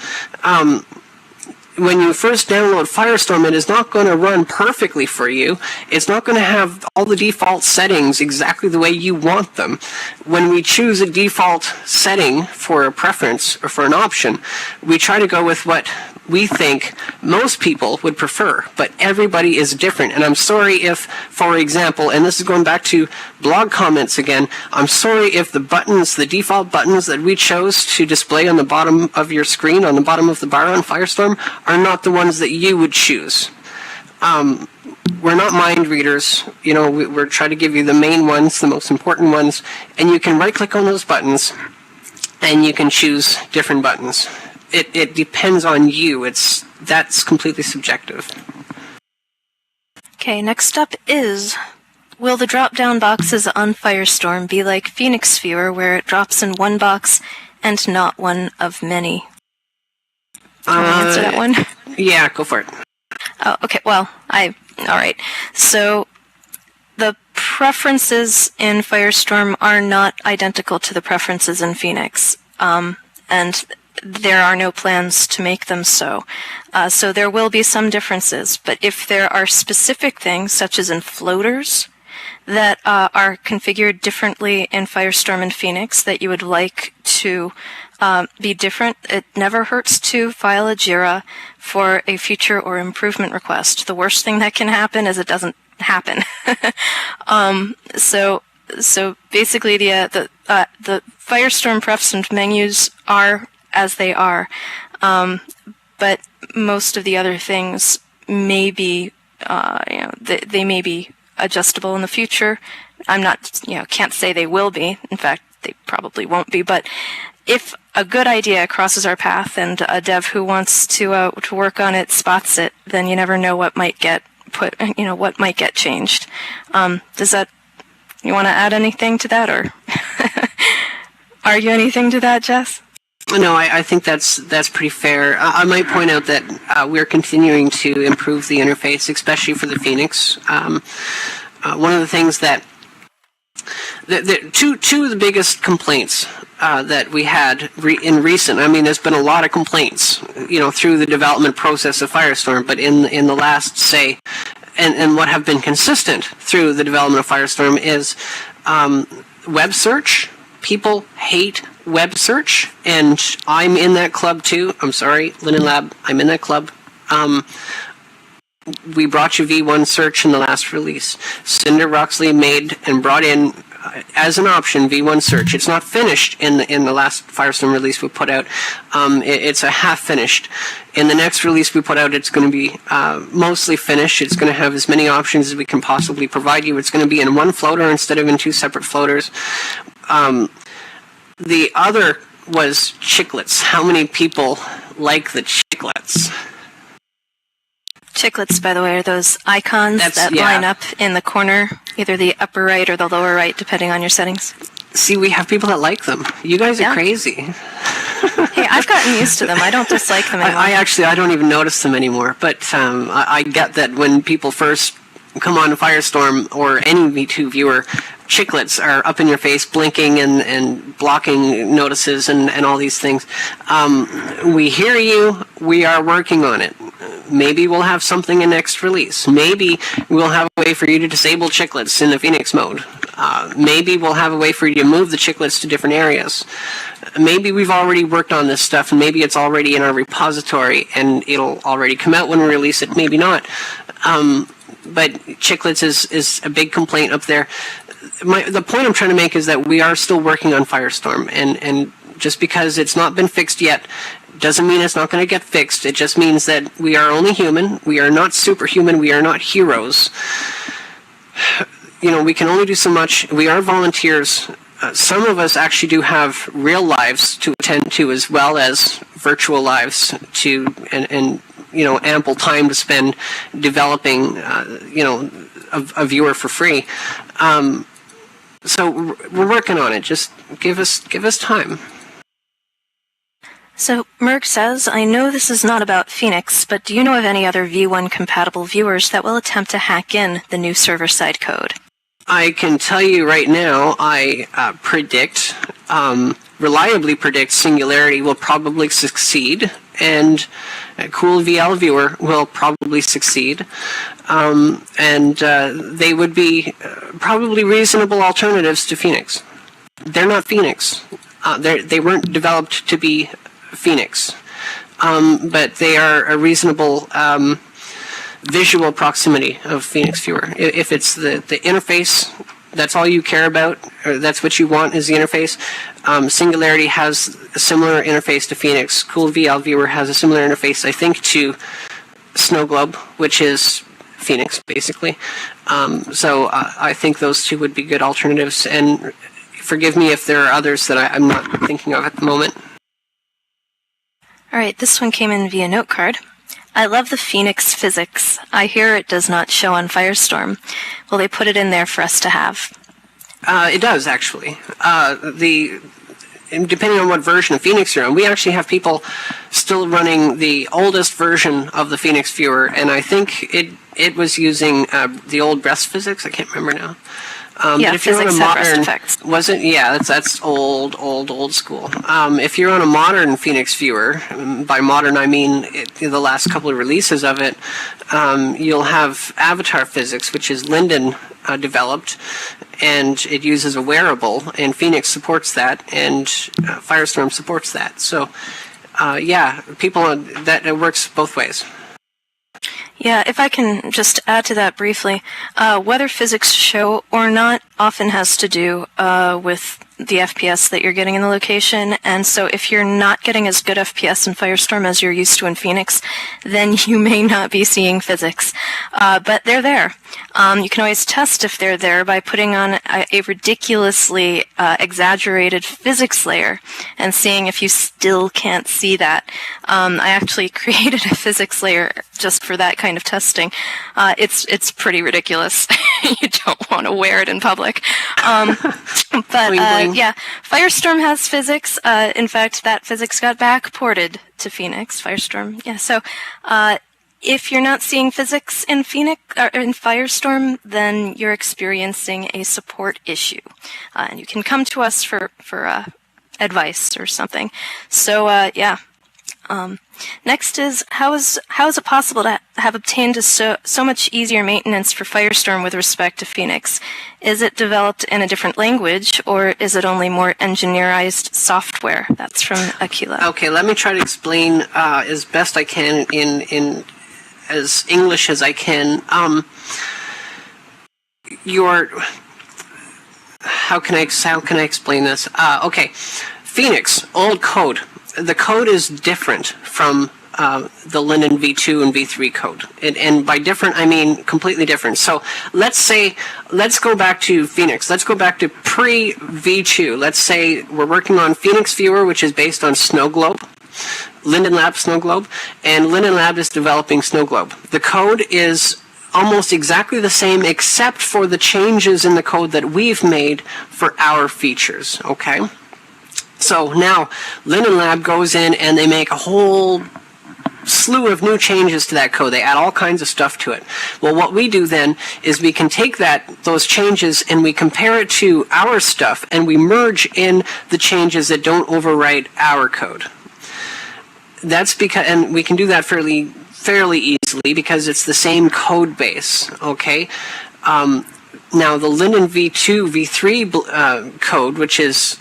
When you first download Firestorm, it is not going to run perfectly for you. It's not going to have all the default settings exactly the way you want them. When we choose a default setting for a preference or for an option, we try to go with what we think most people would prefer, but everybody is different. And I'm sorry if, for example, and this is going back to blog comments again, I'm sorry if the buttons, the default buttons that we chose to display on the bottom of your screen, on the bottom of the bar on Firestorm, are not the ones that you would choose. We're not mind readers. You know, we're trying to give you the main ones, the most important ones, and you can right-click on those buttons, and you can choose different buttons. It depends on you. That's completely subjective. Okay, next up is, will the drop-down boxes on Firestorm be like Phoenix Viewer, where it drops in one box and not one of many? Can I answer that one? Yeah, go for it. Oh, okay, well, all right. So, the preferences in Firestorm are not identical to the preferences in Phoenix. And there are no plans to make them so. So there will be some differences, but if there are specific things, such as in floaters, that are configured differently in Firestorm and Phoenix that you would like to be different, it never hurts to file a JIRA for a feature or improvement request. The worst thing that can happen is it doesn't happen. So basically the Firestorm prefs and menus are as they are, but most of the other things may be, they may be adjustable in the future. I'm not, can't say they will be. In fact, they probably won't be. But if a good idea crosses our path and a dev who wants to work on it spots it, then you never know what might get what might get changed. Does that? You want to add anything to that, or argue anything to that, Jess? No, I think that's pretty fair. I might point out that we're continuing to improve the interface, especially for the Phoenix. One of the things that two of the biggest complaints that we had in recent, I mean, there's been a lot of complaints, through the development process of Firestorm, but in the last, say, and what have been consistent through the development of Firestorm is web search. People hate web search, and I'm in that club too. I'm sorry, Linen Lab, I'm in that club. We brought you V1 search in the last release. Cinder Roxley made and brought in as an option, V1 search. It's not finished in the last Firestorm release we put out. It's a half finished. In the next release we put out, it's going to be mostly finished. It's going to have as many options as we can possibly provide you. It's going to be in one floater instead of in two separate floaters. The other was chiclets. How many people like the chiclets? Chiclets, by the way, are those icons that line up in the corner, either the upper right or the lower right, depending on your settings. See, we have people that like them. You guys are crazy. Hey, I've gotten used to them. I don't dislike them anymore. I don't even notice them anymore. But I get that when people first come on Firestorm or any V2 viewer, chiclets are up in your face, blinking and blocking notices and all these things. We hear you. We are working on it. Maybe we'll have something in next release. Maybe we'll have a way for you to disable chiclets in the Phoenix mode. Maybe we'll have a way for you to move the chiclets to different areas. Maybe we've already worked on this stuff, and maybe it's already in our repository, and it'll already come out when we release it. Maybe not. But chiclets is a big complaint up there. The point I'm trying to make is that we are still working on Firestorm, and just because it's not been fixed yet doesn't mean it's not going to get fixed. It just means that we are only human. We are not superhuman. We are not heroes. We can only do so much. We are volunteers. Some of us actually do have real lives to attend to as well as virtual lives and ample time to spend developing, a viewer for free. So we're working on it. Just give us time. So, Merck says, I know this is not about Phoenix, but do you know of any other V1 compatible viewers that will attempt to hack in the new server-side code? I can tell you right now, I reliably predict Singularity will probably succeed, and a Cool VL viewer will probably succeed, and they would be probably reasonable alternatives to Phoenix. They're not Phoenix. They weren't developed to be Phoenix, but they are a reasonable visual proximity of Phoenix viewer. If it's the interface, that's all you care about, or that's what you want is the interface. Singularity has a similar interface to Phoenix. Cool VL viewer has a similar interface, I think, to Snow Globe, which is Phoenix, basically. So I think those two would be good alternatives, and forgive me if there are others that I'm not thinking of at the moment. All right, this one came in via note card. I love the Phoenix physics. I hear it does not show on Firestorm. Will they put it in there for us to have? It does, actually. Depending on what version of Phoenix you're on, we actually have people still running the oldest version of the Phoenix viewer, and I think it was using the old breast physics. I can't remember now. Yeah, but if you're on a physics have modern, rest effects. was it? Yeah, that's old school. If you're on a modern Phoenix viewer, by modern I mean the last couple of releases of it, you'll have avatar physics, which is Linden developed, and it uses a wearable, and Phoenix supports that, and Firestorm supports that. So, that works both ways. Yeah, if I can just add to that briefly, whether physics show or not often has to do with the FPS that you're getting in the location, and so if you're not getting as good FPS in Firestorm as you're used to in Phoenix, then you may not be seeing physics. But they're there. You can always test if they're there by putting on a ridiculously exaggerated physics layer and seeing if you still can't see that. I actually created a physics layer just for that kind of testing. It's pretty ridiculous. You don't want to wear it in public. But yeah, Firestorm has physics. In fact, that physics got backported to Phoenix. Firestorm, yeah. So if you're not seeing physics in Phoenix or in Firestorm, then you're experiencing a support issue, and you can come to us for advice or something. So yeah. Next is how is it possible to have obtained so much easier maintenance for Firestorm with respect to Phoenix? Is it developed in a different language, or is it only more engineerized software? That's from Aquila. Okay, let me try to explain as best I can in as English as I can. how can I explain this? Okay, Phoenix, old code. The code is different from the Linden V2 and V3 code. And by different, I mean completely different. So let's go back to Phoenix. Let's go back to pre-V2. Let's say we're working on Phoenix Viewer, which is based on Snow Globe, Linden Lab Snow Globe, and Linden Lab is developing Snow Globe. The code is almost exactly the same except for the changes in the code that we've made for our features, okay? So now Linden Lab goes in and they make a whole slew of new changes to that code. They add all kinds of stuff to it. Well, what we do then is we can take those changes and we compare it to our stuff and we merge in the changes that don't overwrite our code. That's because, and we can do that fairly easily because it's the same code base, okay? Now, the Linden V2, V3 code, which is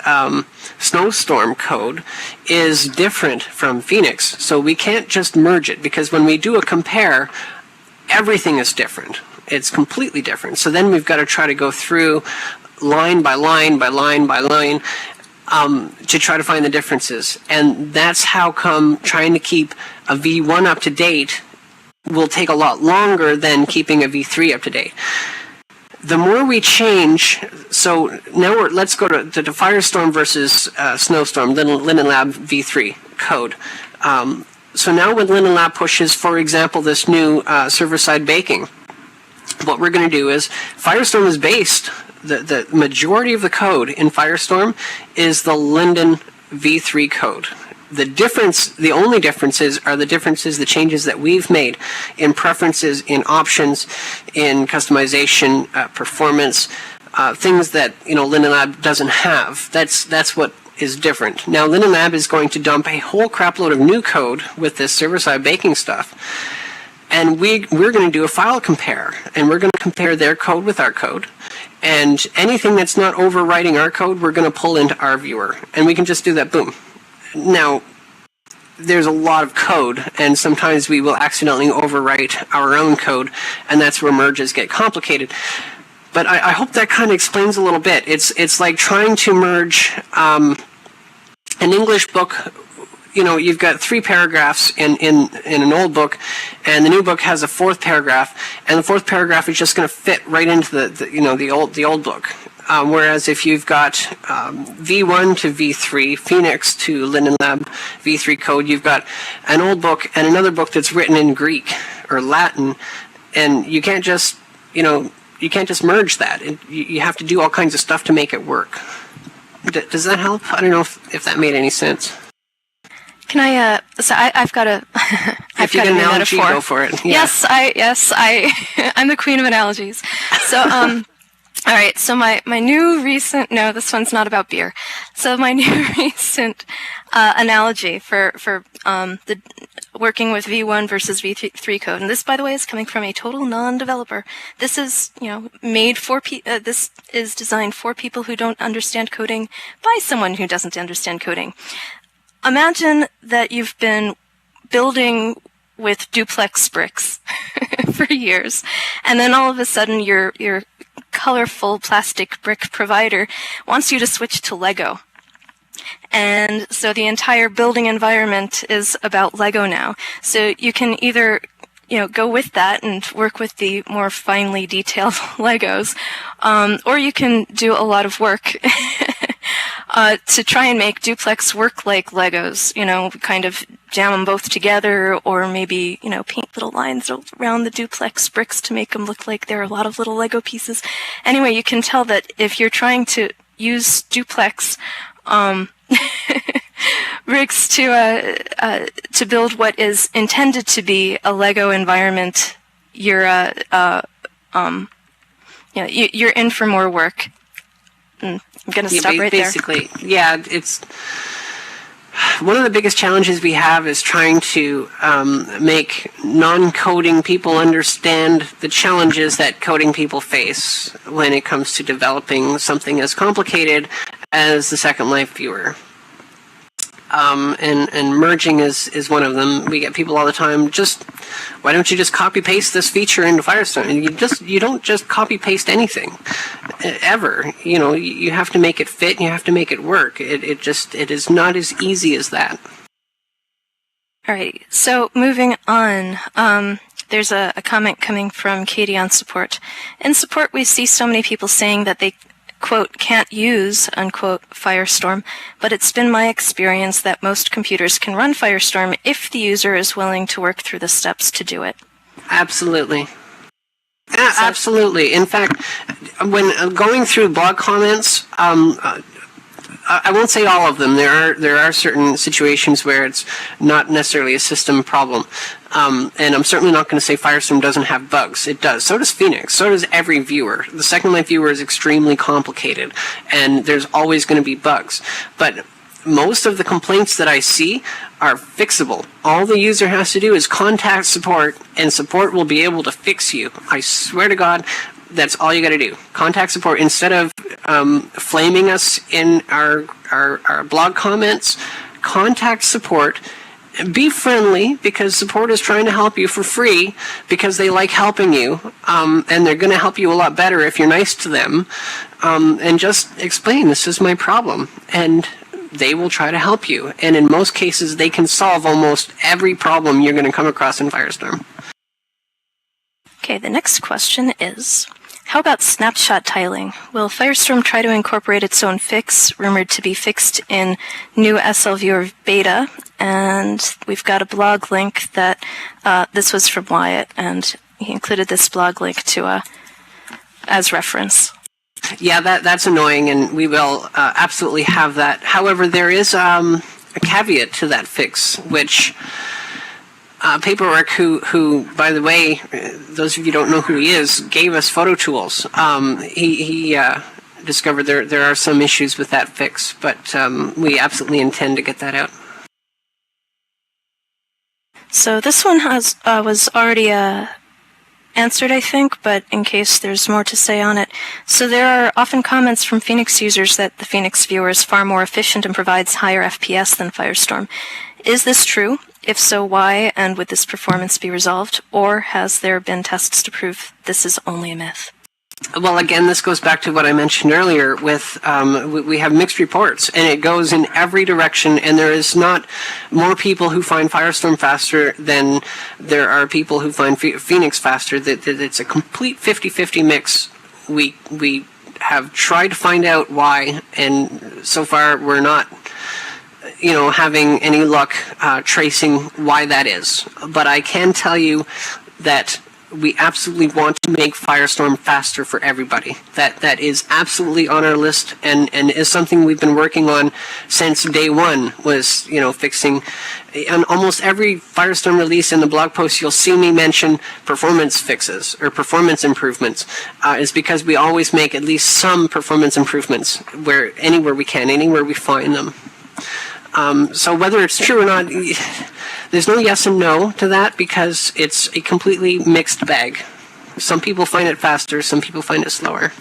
Snowstorm code, is different from Phoenix. So we can't just merge it because when we do a compare, everything is different. It's completely different. So then we've got to try to go through line by line by line by line to try to find the differences. And that's how come trying to keep a V1 up to date will take a lot longer than keeping a V3 up to date. The more we change, so now let's go to Firestorm versus Snowstorm, Linden Lab V3 code. So now when Linden Lab pushes, for example, this new server-side baking, what we're going to do is Firestorm is based, the majority of the code in Firestorm is the Linden V3 code. The only differences are the changes that we've made in preferences, in options, in customization, performance, things that Linden Lab doesn't have. That's what is different. Now Linden Lab is going to dump a whole crap load of new code with this server-side baking stuff, and we're going to do a file compare, and we're going to compare their code with our code, and anything that's not overwriting our code, we're going to pull into our viewer, and we can just do that. Boom. Now, there's a lot of code, and sometimes we will accidentally overwrite our own code, and that's where merges get complicated. But I hope that kind of explains a little bit. It's like trying to merge an English book. You've got 3 paragraphs in an old book, and the new book has a 4th paragraph, and the 4th paragraph is just going to fit right into the old book. Whereas if you've got V1 to V3, Phoenix to Linden Lab V3 code, you've got an old book and another book that's written in Greek or Latin, and you can't just merge that. You have to do all kinds of stuff to make it work. Does that help? I don't know if that made any sense. Can I? So I've got a. If you get an analogy, go for it. Yeah. Yes, I'm the queen of analogies. So all right, so my new recent, no, this one's not about beer. So my new recent analogy for the working with V1 versus V3 code, and this, by the way, is coming from a total non-developer. This is, made for this is designed for people who don't understand coding by someone who doesn't understand coding. Imagine that you've been building with duplex bricks for years, and then all of a sudden your colorful plastic brick provider wants you to switch to Lego. And so the entire building environment is about Lego now. So you can either go with that and work with the more finely detailed Legos, or you can do a lot of work to try and make duplex work like Legos, kind of jam them both together, or maybe, paint little lines around the duplex bricks to make them look like there are a lot of little Lego pieces. Anyway, you can tell that if you're trying to use duplex bricks to build what is intended to be a Lego environment, you're in for more work. I'm going to stop right there. Basically, yeah, it's one of the biggest challenges we have is trying to make non-coding people understand the challenges that coding people face when it comes to developing something as complicated as the Second Life viewer. and merging is one of them. We get people all the time, why don't you just copy paste this feature into Firestorm? And you don't just copy paste anything ever. You have to make it fit and you have to make it work. It is not as easy as that. All right, so moving on, there's a comment coming from Katie on support. In support, we see so many people saying that they, quote, can't use, unquote, Firestorm, but it's been my experience that most computers can run Firestorm if the user is willing to work through the steps to do it. Absolutely. Absolutely. In fact, when going through blog comments, I won't say all of them. There are certain situations where it's not necessarily a system problem. And I'm certainly not going to say Firestorm doesn't have bugs. It does. So does Phoenix. So does every viewer. The Second Life viewer is extremely complicated, and there's always going to be bugs. But most of the complaints that I see are fixable. All the user has to do is contact support, and support will be able to fix you. I swear to God, that's all you got to do. Contact support. Instead of flaming us in our blog comments, contact support. Be friendly, because support is trying to help you for free because they like helping you, and they're going to help you a lot better if you're nice to them, and just explain, this is my problem, and they will try to help you. And in most cases, they can solve almost every problem you're going to come across in Firestorm. Okay, the next question is, how about snapshot tiling? Will Firestorm try to incorporate its own fix, rumored to be fixed in new SL Viewer beta? And we've got a blog link that, this was from Wyatt, and he included this blog link to as reference. Yeah, that's annoying, and we will absolutely have that. However, there is a caveat to that fix, which Paperwork, who, by the way, those of you who don't know who he is, gave us photo tools. He discovered there are some issues with that fix, but we absolutely intend to get that out. So this one was already answered, I think, but in case there's more to say on it. So there are often comments from Phoenix users that the Phoenix viewer is far more efficient and provides higher FPS than Firestorm. Is this true? If so, why? And would this performance be resolved? Or has there been tests to prove this is only a myth? Well, again, this goes back to what I mentioned earlier with we have mixed reports, and it goes in every direction, and there is not more people who find Firestorm faster than there are people who find Phoenix faster. That it's a complete 50-50 mix. We have tried to find out why, and so far we're not having any luck tracing why that is. But I can tell you that we absolutely want to make Firestorm faster for everybody. That is absolutely on our list, and is something we've been working on since day one, was, fixing. On almost every Firestorm release in the blog post, you'll see me mention performance fixes or performance improvements. Is because we always make at least some performance improvements anywhere we can, anywhere we find them. So whether it's true or not, there's no yes and no to that, because it's a completely mixed bag. Some people find it faster, some people find it slower.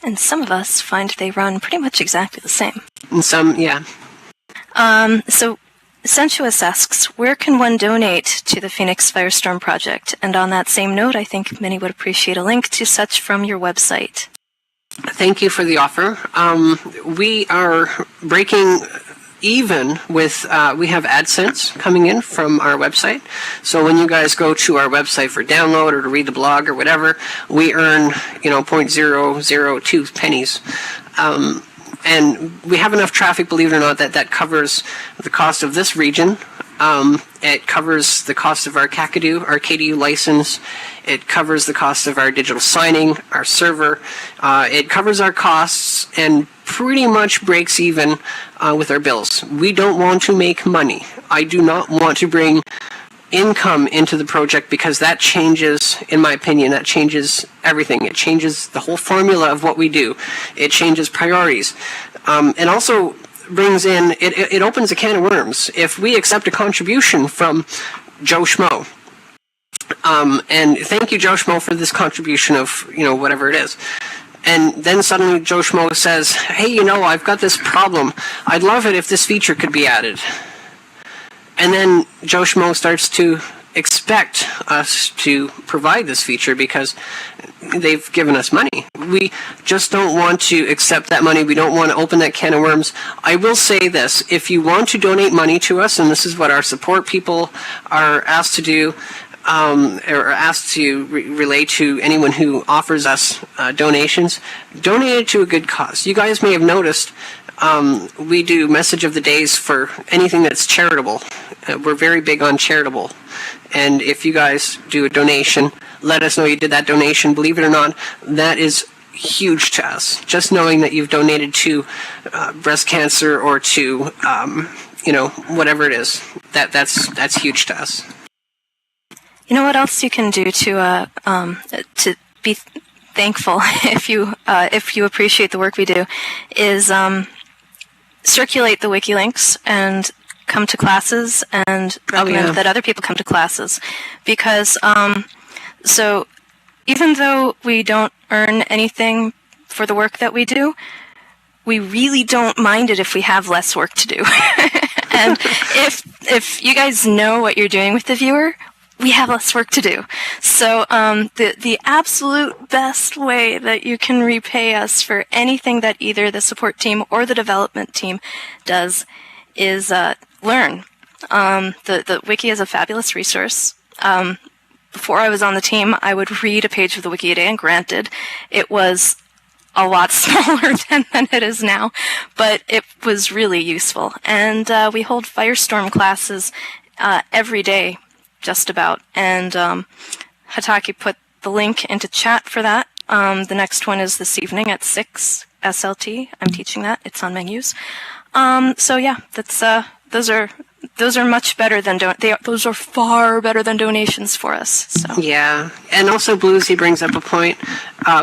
And some of us find they run pretty much exactly the same. And some, yeah. So Sensuous asks, where can one donate to the Phoenix Firestorm project? And on that same note, I think many would appreciate a link to such from your website. Thank you for the offer. We are breaking even with, we have AdSense coming in from our website. So when you guys go to our website for download or to read the blog or whatever, we earn, 0.002 pennies. And we have enough traffic, believe it or not, that covers the cost of this region. It covers the cost of our KDU license. It covers the cost of our digital signing, our server. It covers our costs and pretty much breaks even with our bills. We don't want to make money. I do not want to bring income into the project, because that changes, in my opinion, that changes everything. It changes the whole formula of what we do. It changes priorities. And also brings in, it opens a can of worms. If we accept a contribution from Joe Schmo, and thank you, Joe Schmo, for this contribution of, whatever it is. And then suddenly Joe Schmo says, hey, I've got this problem. I'd love it if this feature could be added. And then Joe Schmo starts to expect us to provide this feature because they've given us money. We just don't want to accept that money. We don't want to open that can of worms. I will say this, if you want to donate money to us, and this is what our support people are asked to do, or asked to relay to anyone who offers us donations, donate it to a good cause. You guys may have noticed we do message of the days for anything that's charitable. We're very big on charitable. And if you guys do a donation, let us know you did that donation. Believe it or not, that is huge to us. Just knowing that you've donated to breast cancer or to, whatever it is, that's huge to us. You know what else you can do to be thankful if you appreciate the work we do is circulate the wiki links and come to classes and recommend that other people come to classes, because so even though we don't earn anything for the work that we do, we really don't mind it if we have less work to do. And if you guys know what you're doing with the viewer, we have less work to do. So the absolute best way that you can repay us for anything that either the support team or the development team does is learn. The wiki is a fabulous resource. Before I was on the team, I would read a page of the wiki a day, and granted, it was a lot smaller than it is now, but it was really useful. And we hold Firestorm classes every day, just about. And Hataki put the link into chat for that. The next one is this evening at 6 SLT. I'm teaching that. It's on menus. So yeah, that's those are much better than those are far better than donations for us. So yeah, and also Bluesy brings up a point,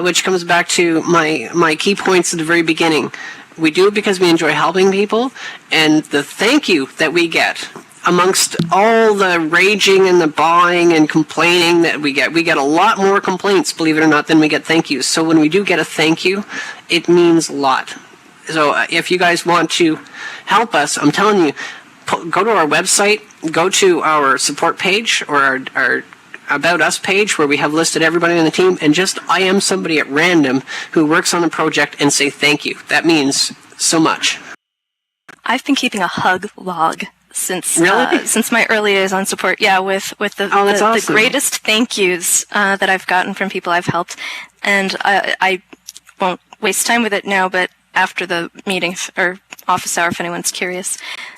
which comes back to my key points at the very beginning. We do it because we enjoy helping people, and the thank you that we get amongst all the raging and the bawing and complaining that we get a lot more complaints, believe it or not, than we get thank yous. So when we do get a thank you, it means a lot. So if you guys want to help us, I'm telling you, go to our website, go to our support page or our About Us page where we have listed everybody on the team, and just IM somebody at random who works on the project and say thank you. That means so much. I've been keeping a hug log since my early days on support. Yeah, with the awesome. The greatest thank yous that I've gotten from people I've helped, and I won't waste time with it now, but after the meeting or office hour, if anyone's curious.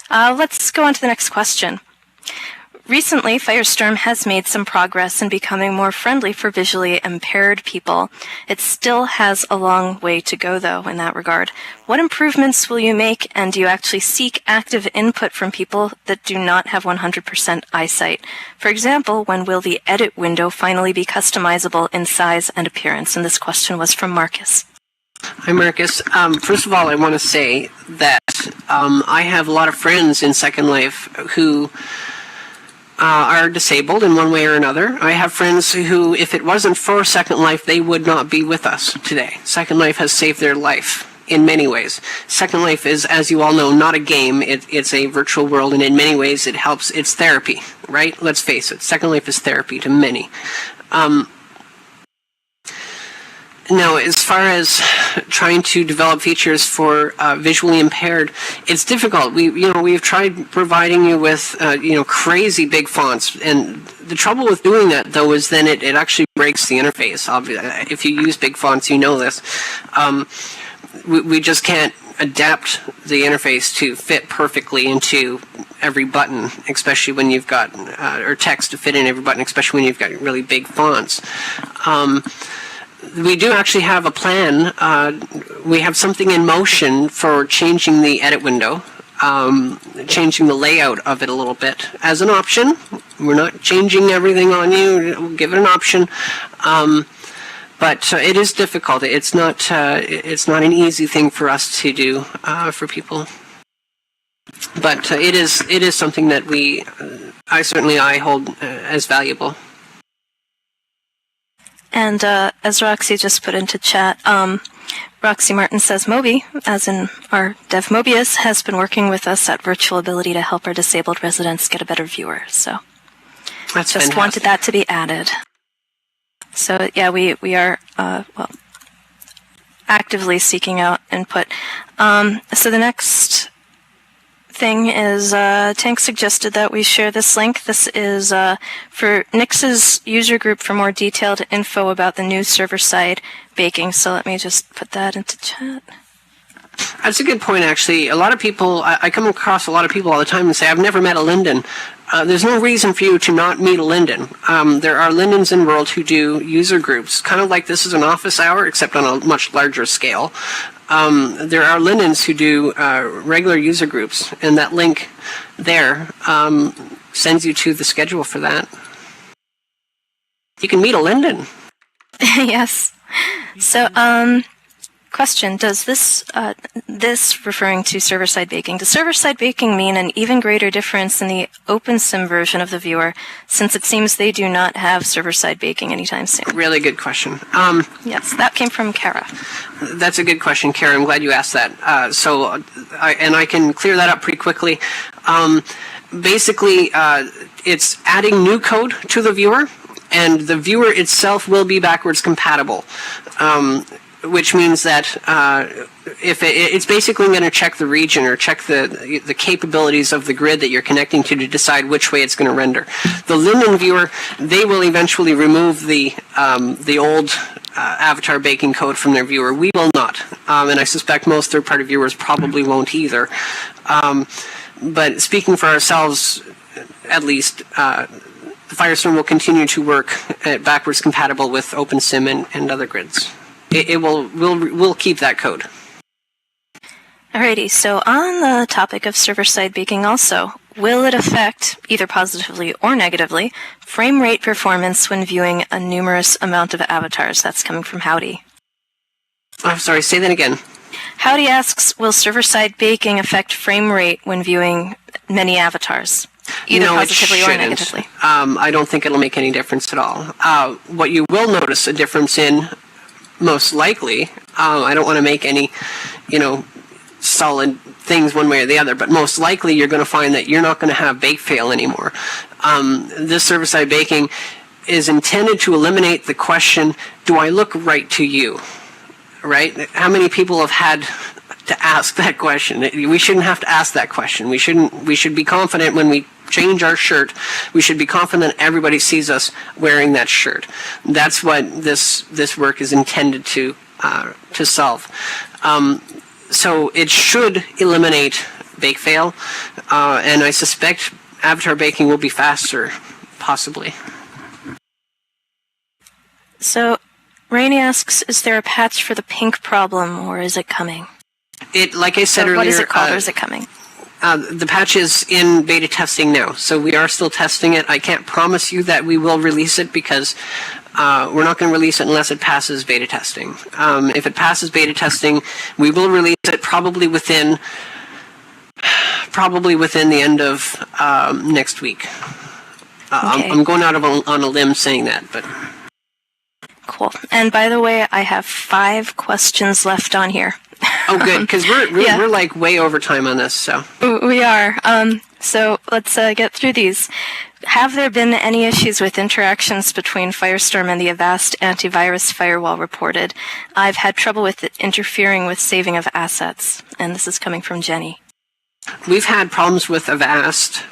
Let's go on to the next question. Recently, Firestorm has made some progress in becoming more friendly for visually impaired people. It still has a long way to go, though, in that regard. What improvements will you make, and do you actually seek active input from people that do not have 100% eyesight? For example, when will the edit window finally be customizable in size and appearance? And this question was from Marcus. Hi, Marcus. First of all, I want to say that I have a lot of friends in Second Life who are disabled in one way or another. I have friends who, if it wasn't for Second Life, they would not be with us today. Second Life has saved their life in many ways. Second Life is, as you all know, not a game. It's a virtual world, and in many ways it helps. It's therapy, right? Let's face it. Second Life is therapy to many. Now, as far as trying to develop features for visually impaired, it's difficult. We've tried providing you with crazy big fonts, and the trouble with doing that, though, is then it actually breaks the interface. Obviously, if you use big fonts, you know this. We just can't adapt the interface to fit perfectly into every button, especially when you've got or text to fit in every button, especially when you've got really big fonts. We do actually have a plan. We have something in motion for changing the edit window, changing the layout of it a little bit as an option. We're not changing everything on you. We'll give it an option. But it is difficult. It's not an easy thing for us to do for people. But it is something that I hold as valuable. And as Roxy just put into chat, Roxy Martin says Moby, as in our dev Mobius, has been working with us at Virtual Ability to help our disabled residents get a better viewer. So That's just fantastic. wanted that to be added. So yeah, we are actively seeking out input. So the next thing is Tank suggested that we share this link. This is for Nix's user group for more detailed info about the new server-side baking. So let me just put that into chat. That's a good point, actually. A lot of people, I come across a lot of people all the time and say, I've never met a Linden. There's no reason for you to not meet a Linden. There are Lindens in World who do user groups, kind of like this is an office hour, except on a much larger scale. There are Lindens who do regular user groups, and that link there sends you to the schedule for that. You can meet a Linden. Yes. So, question, does this referring to server-side baking, does server-side baking mean an even greater difference in the OpenSim version of the viewer, since it seems they do not have server-side baking anytime soon? Really good question. Yes, that came from Kara. That's a good question, Kara. I'm glad you asked that. I can clear that up pretty quickly. Basically, it's adding new code to the viewer, and the viewer itself will be backwards compatible. Which means that if it's basically going to check the region or check the capabilities of the grid that you're connecting to decide which way it's going to render. The Linden viewer, they will eventually remove the old avatar baking code from their viewer. We will not, and I suspect most third-party viewers probably won't either. But speaking for ourselves, at least, Firestorm will continue to work backwards compatible with OpenSim and other grids. We'll keep that code. Alrighty, so on the topic of server-side baking also, will it affect, either positively or negatively, frame rate performance when viewing a numerous amount of avatars? That's coming from Howdy. I'm sorry, say that again. Howdy asks, will server-side baking affect frame rate when viewing many avatars? Either No, positively it or shouldn't. negatively. I don't think it'll make any difference at all. What you will notice a difference in, most likely, I don't want to make any, solid things one way or the other, but most likely you're going to find that you're not going to have bake fail anymore. This server-side baking is intended to eliminate the question, do I look right to you? Right? How many people have had to ask that question? We shouldn't have to ask that question. We should be confident when we change our shirt. We should be confident everybody sees us wearing that shirt. That's what this work is intended to solve. So it should eliminate bake fail, and I suspect avatar baking will be faster, possibly. So, Rainey asks, is there a patch for the pink problem, or is it coming? Like I said earlier, what is it called, or is it coming? The patch is in beta testing now, so we are still testing it. I can't promise you that we will release it because we're not going to release it unless it passes beta testing. If it passes beta testing, we will release it probably within the end of next week. Okay. I'm going out on a limb saying that, but. Cool. And by the way, I have 5 questions left on here. Oh, good, because we're like way over time on this, so. We are. So let's get through these. Have there been any issues with interactions between Firestorm and the Avast antivirus firewall reported? I've had trouble with it interfering with saving of assets. And this is coming from Jenny. We've had problems with Avast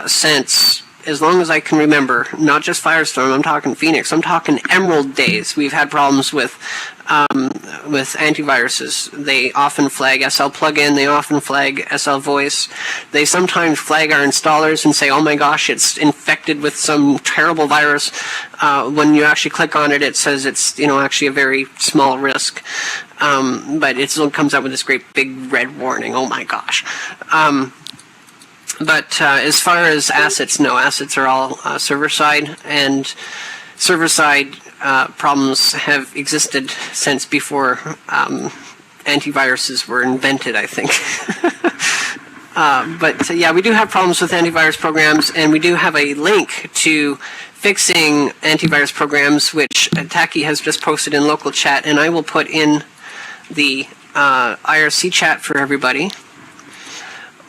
since as long as I can remember. Not just Firestorm, I'm talking Phoenix, I'm talking Emerald days. We've had problems with antiviruses. They often flag SL plugin, they often flag SL voice. They sometimes flag our installers and say, oh my gosh, it's infected with some terrible virus. When you actually click on it, it says it's actually a very small risk. But it still comes out with this great big red warning. Oh my gosh. But as far as assets, no, assets are all server-side, and server-side problems have existed since before antiviruses were invented, I think. But yeah, we do have problems with antivirus programs, and we do have a link to fixing antivirus programs, which Taki has just posted in local chat, and I will put in the IRC chat for everybody.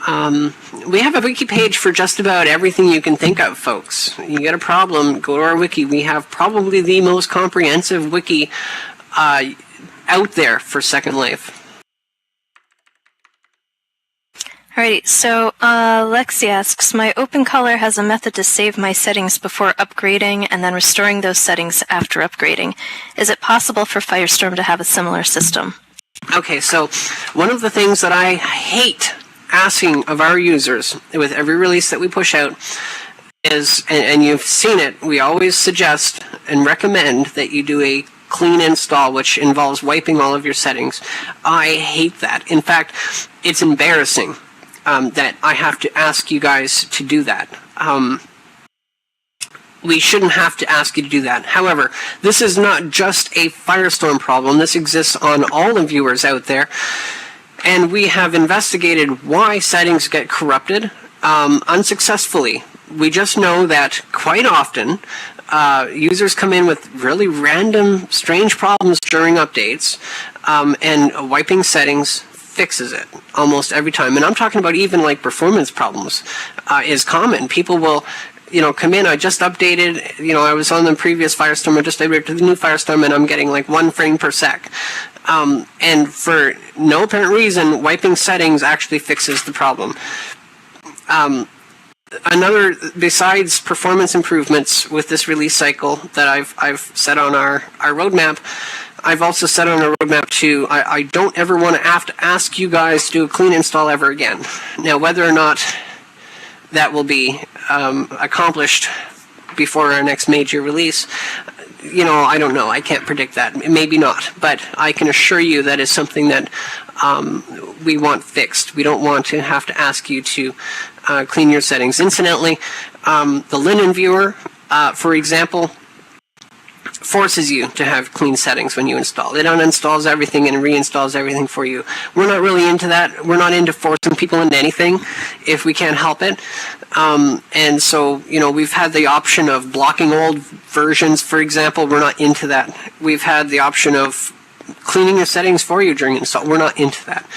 We have a wiki page for just about everything you can think of, folks. You get a problem, go to our wiki. We have probably the most comprehensive wiki out there for Second Life. Alrighty, so Lexi asks, my OpenColor has a method to save my settings before upgrading and then restoring those settings after upgrading. Is it possible for Firestorm to have a similar system? Okay, so one of the things that I hate asking of our users with every release that we push out is, and you've seen it, we always suggest and recommend that you do a clean install, which involves wiping all of your settings. I hate that. In fact, it's embarrassing that I have to ask you guys to do that. We shouldn't have to ask you to do that. However, this is not just a Firestorm problem. This exists on all the viewers out there. And we have investigated why settings get corrupted unsuccessfully. We just know that quite often users come in with really random, strange problems during updates, and wiping settings fixes it almost every time. And I'm talking about even like performance problems is common. People will, come in, I just updated, I was on the previous Firestorm, I just updated to the new Firestorm, and I'm getting like 1 frame per sec. And for no apparent reason, wiping settings actually fixes the problem. Another, besides performance improvements with this release cycle that I've set on our roadmap, I've also set on a roadmap to, I don't ever want to have to ask you guys to do a clean install ever again. Now, whether or not that will be accomplished before our next major release, I don't know. I can't predict that. Maybe not. But I can assure you that is something that we want fixed. We don't want to have to ask you to clean your settings. Incidentally, the Linen Viewer, for example, forces you to have clean settings when you install. It uninstalls everything and reinstalls everything for you. We're not really into that. We're not into forcing people into anything if we can't help it. And so, we've had the option of blocking old versions, for example. We're not into that. We've had the option of cleaning the settings for you during install. We're not into that.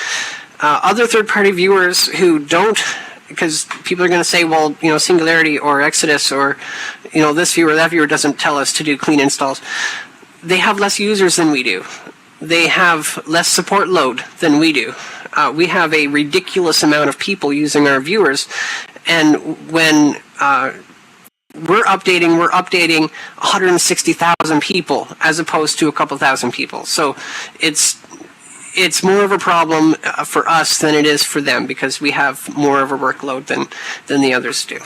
Other third-party viewers who don't, because people are going to say, well, Singularity or Exodus or, this viewer, that viewer doesn't tell us to do clean installs. They have less users than we do. They have less support load than we do. We have a ridiculous amount of people using our viewers, and when we're updating 160,000 people as opposed to a couple thousand people. So it's more of a problem for us than it is for them, because we have more of a workload than the others do.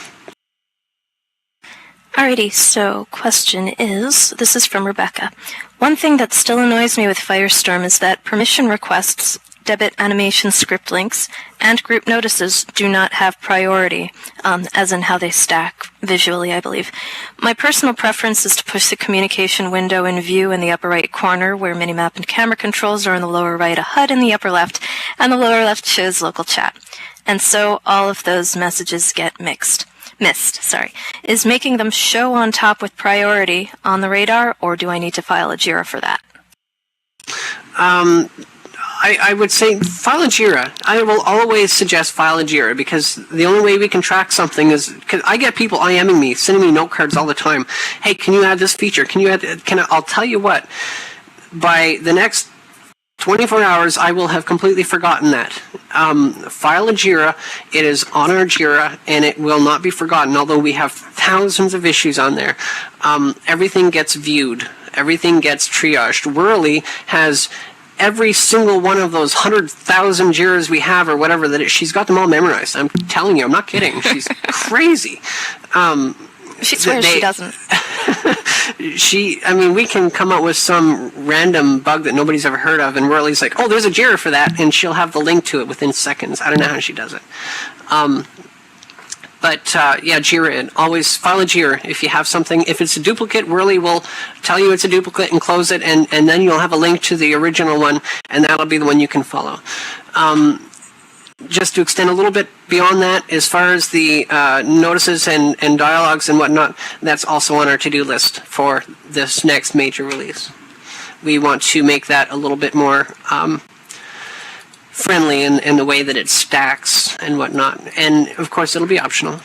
Alrighty, so question is, this is from Rebecca. One thing that still annoys me with Firestorm is that permission requests, debit animation script links, and group notices do not have priority, as in how they stack visually, I believe. My personal preference is to push the communication window in view in the upper right corner, where minimap and camera controls are in the lower right, a HUD in the upper left, and the lower left shows local chat. And so all of those messages get missed. Is making them show on top with priority on the radar, or do I need to file a JIRA for that? I would say file a JIRA. I will always suggest file a JIRA, because the only way we can track something is, because I get people IMing me, sending me note cards all the time. Hey, can you add this feature? I'll tell you what, by the next 24 hours, I will have completely forgotten that. File a JIRA. It is on our JIRA, and it will not be forgotten, although we have thousands of issues on there. Everything gets viewed. Everything gets triaged. Whirly has every single one of those 100,000 JIRAs we have, or whatever, she's got them all memorized. I'm telling you, I'm not kidding. She's crazy. She swears she doesn't. We can come up with some random bug that nobody's ever heard of, and Whirly's like, oh, there's a JIRA for that, and she'll have the link to it within seconds. I don't know how she does it. JIRA, always file a JIRA if you have something. If it's a duplicate, Whirly will tell you it's a duplicate and close it, and then you'll have a link to the original one, and that'll be the one you can follow. just to extend a little bit beyond that, as far as the notices and dialogues and whatnot, that's also on our to-do list for this next major release. We want to make that a little bit more friendly in the way that it stacks and whatnot. And, of course, it'll be optional.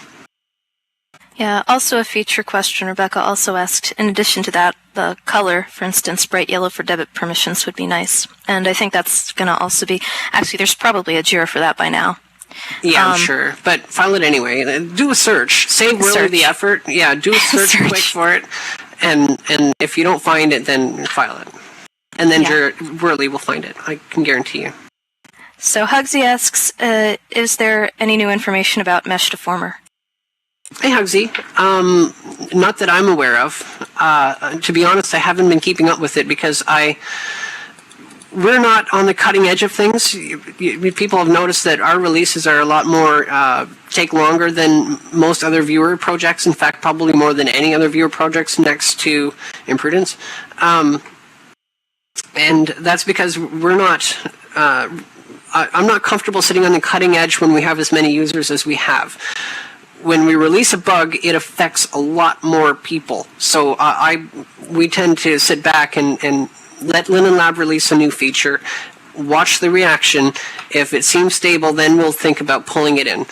Yeah, also a feature question. Rebecca also asked, in addition to that, the color, for instance, bright yellow for debit permissions would be nice. And I think that's going to also be... Actually, there's probably a JIRA for that by now. Yeah, I'm sure. But file it anyway. Do a search. Save really the effort. Yeah, do a search quick for it. And if you don't find it, then file it. And then Whirly will find it. I can guarantee you. So Hugsy asks, is there any new information about Mesh Deformer? Hey, Hugsy. Not that I'm aware of. To be honest, I haven't been keeping up with it because we're not on the cutting edge of things. People have noticed that our releases are a lot more, take longer than most other viewer projects. In fact, probably more than any other viewer projects next to Imprudence. And that's because we're not... I'm not comfortable sitting on the cutting edge when we have as many users as we have. When we release a bug, it affects a lot more people. So we tend to sit back and let Linen Lab release a new feature, watch the reaction. If it seems stable, then we'll think about pulling it in.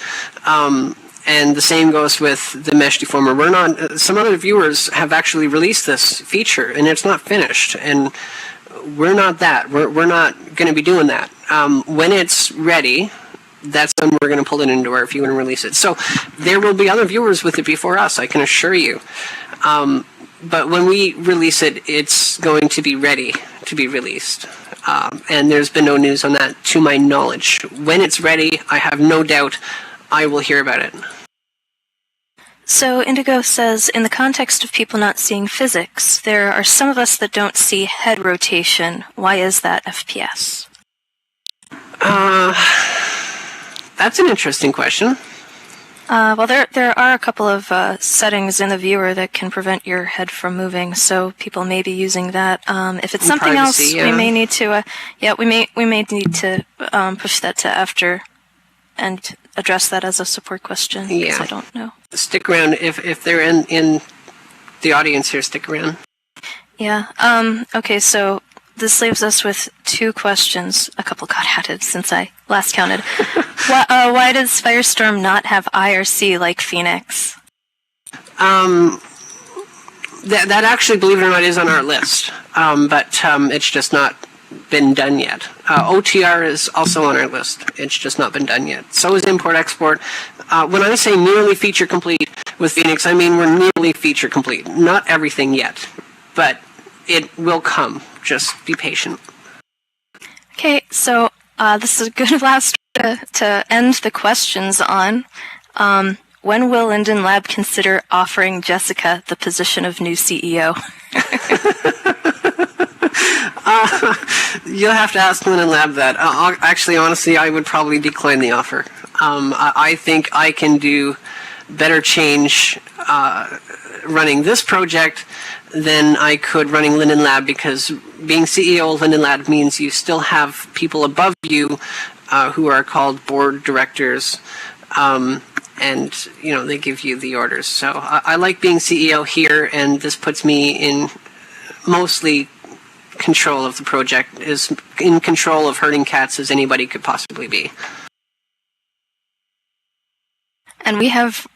And the same goes with the Mesh Deformer. Some other viewers have actually released this feature, and it's not finished. And we're not that. We're not going to be doing that. When it's ready, that's when we're going to pull it into our view and release it. So there will be other viewers with it before us, I can assure you. But when we release it, it's going to be ready to be released. And there's been no news on that to my knowledge. When it's ready, I have no doubt I will hear about it. So Indigo says, in the context of people not seeing physics, there are some of us that don't see head rotation. Why is that, FPS? That's an interesting question. Well, there are a couple of settings in the viewer that can prevent your head from moving, so people may be using that. If it's something privacy, else, we may need to. We may need to push that to after, and address that as a support question. Yeah, I don't know. Stick around if they're in the audience here. Stick around. Yeah. Okay. So this leaves us with two questions. A couple got added since I last counted. Why does Firestorm not have IRC like Phoenix? That actually, believe it or not, is on our list, but it's just not been done yet. OTR is also on our list. It's just not been done yet. So is import-export. When I say nearly feature complete with Phoenix, I mean we're nearly feature complete. Not everything yet, but it will come. Just be patient. Okay, so this is a good last to end the questions on. When will Linden Lab consider offering Jessica the position of new CEO? You'll have to ask Linden Lab that. Actually, honestly, I would probably decline the offer. I think I can do better change running this project than I could running Linden Lab, because being CEO of Linden Lab means you still have people above you who are called board directors, and they give you the orders. So I like being CEO here, and this puts me in mostly control of the project, as in control of herding cats as anybody could possibly be. And we have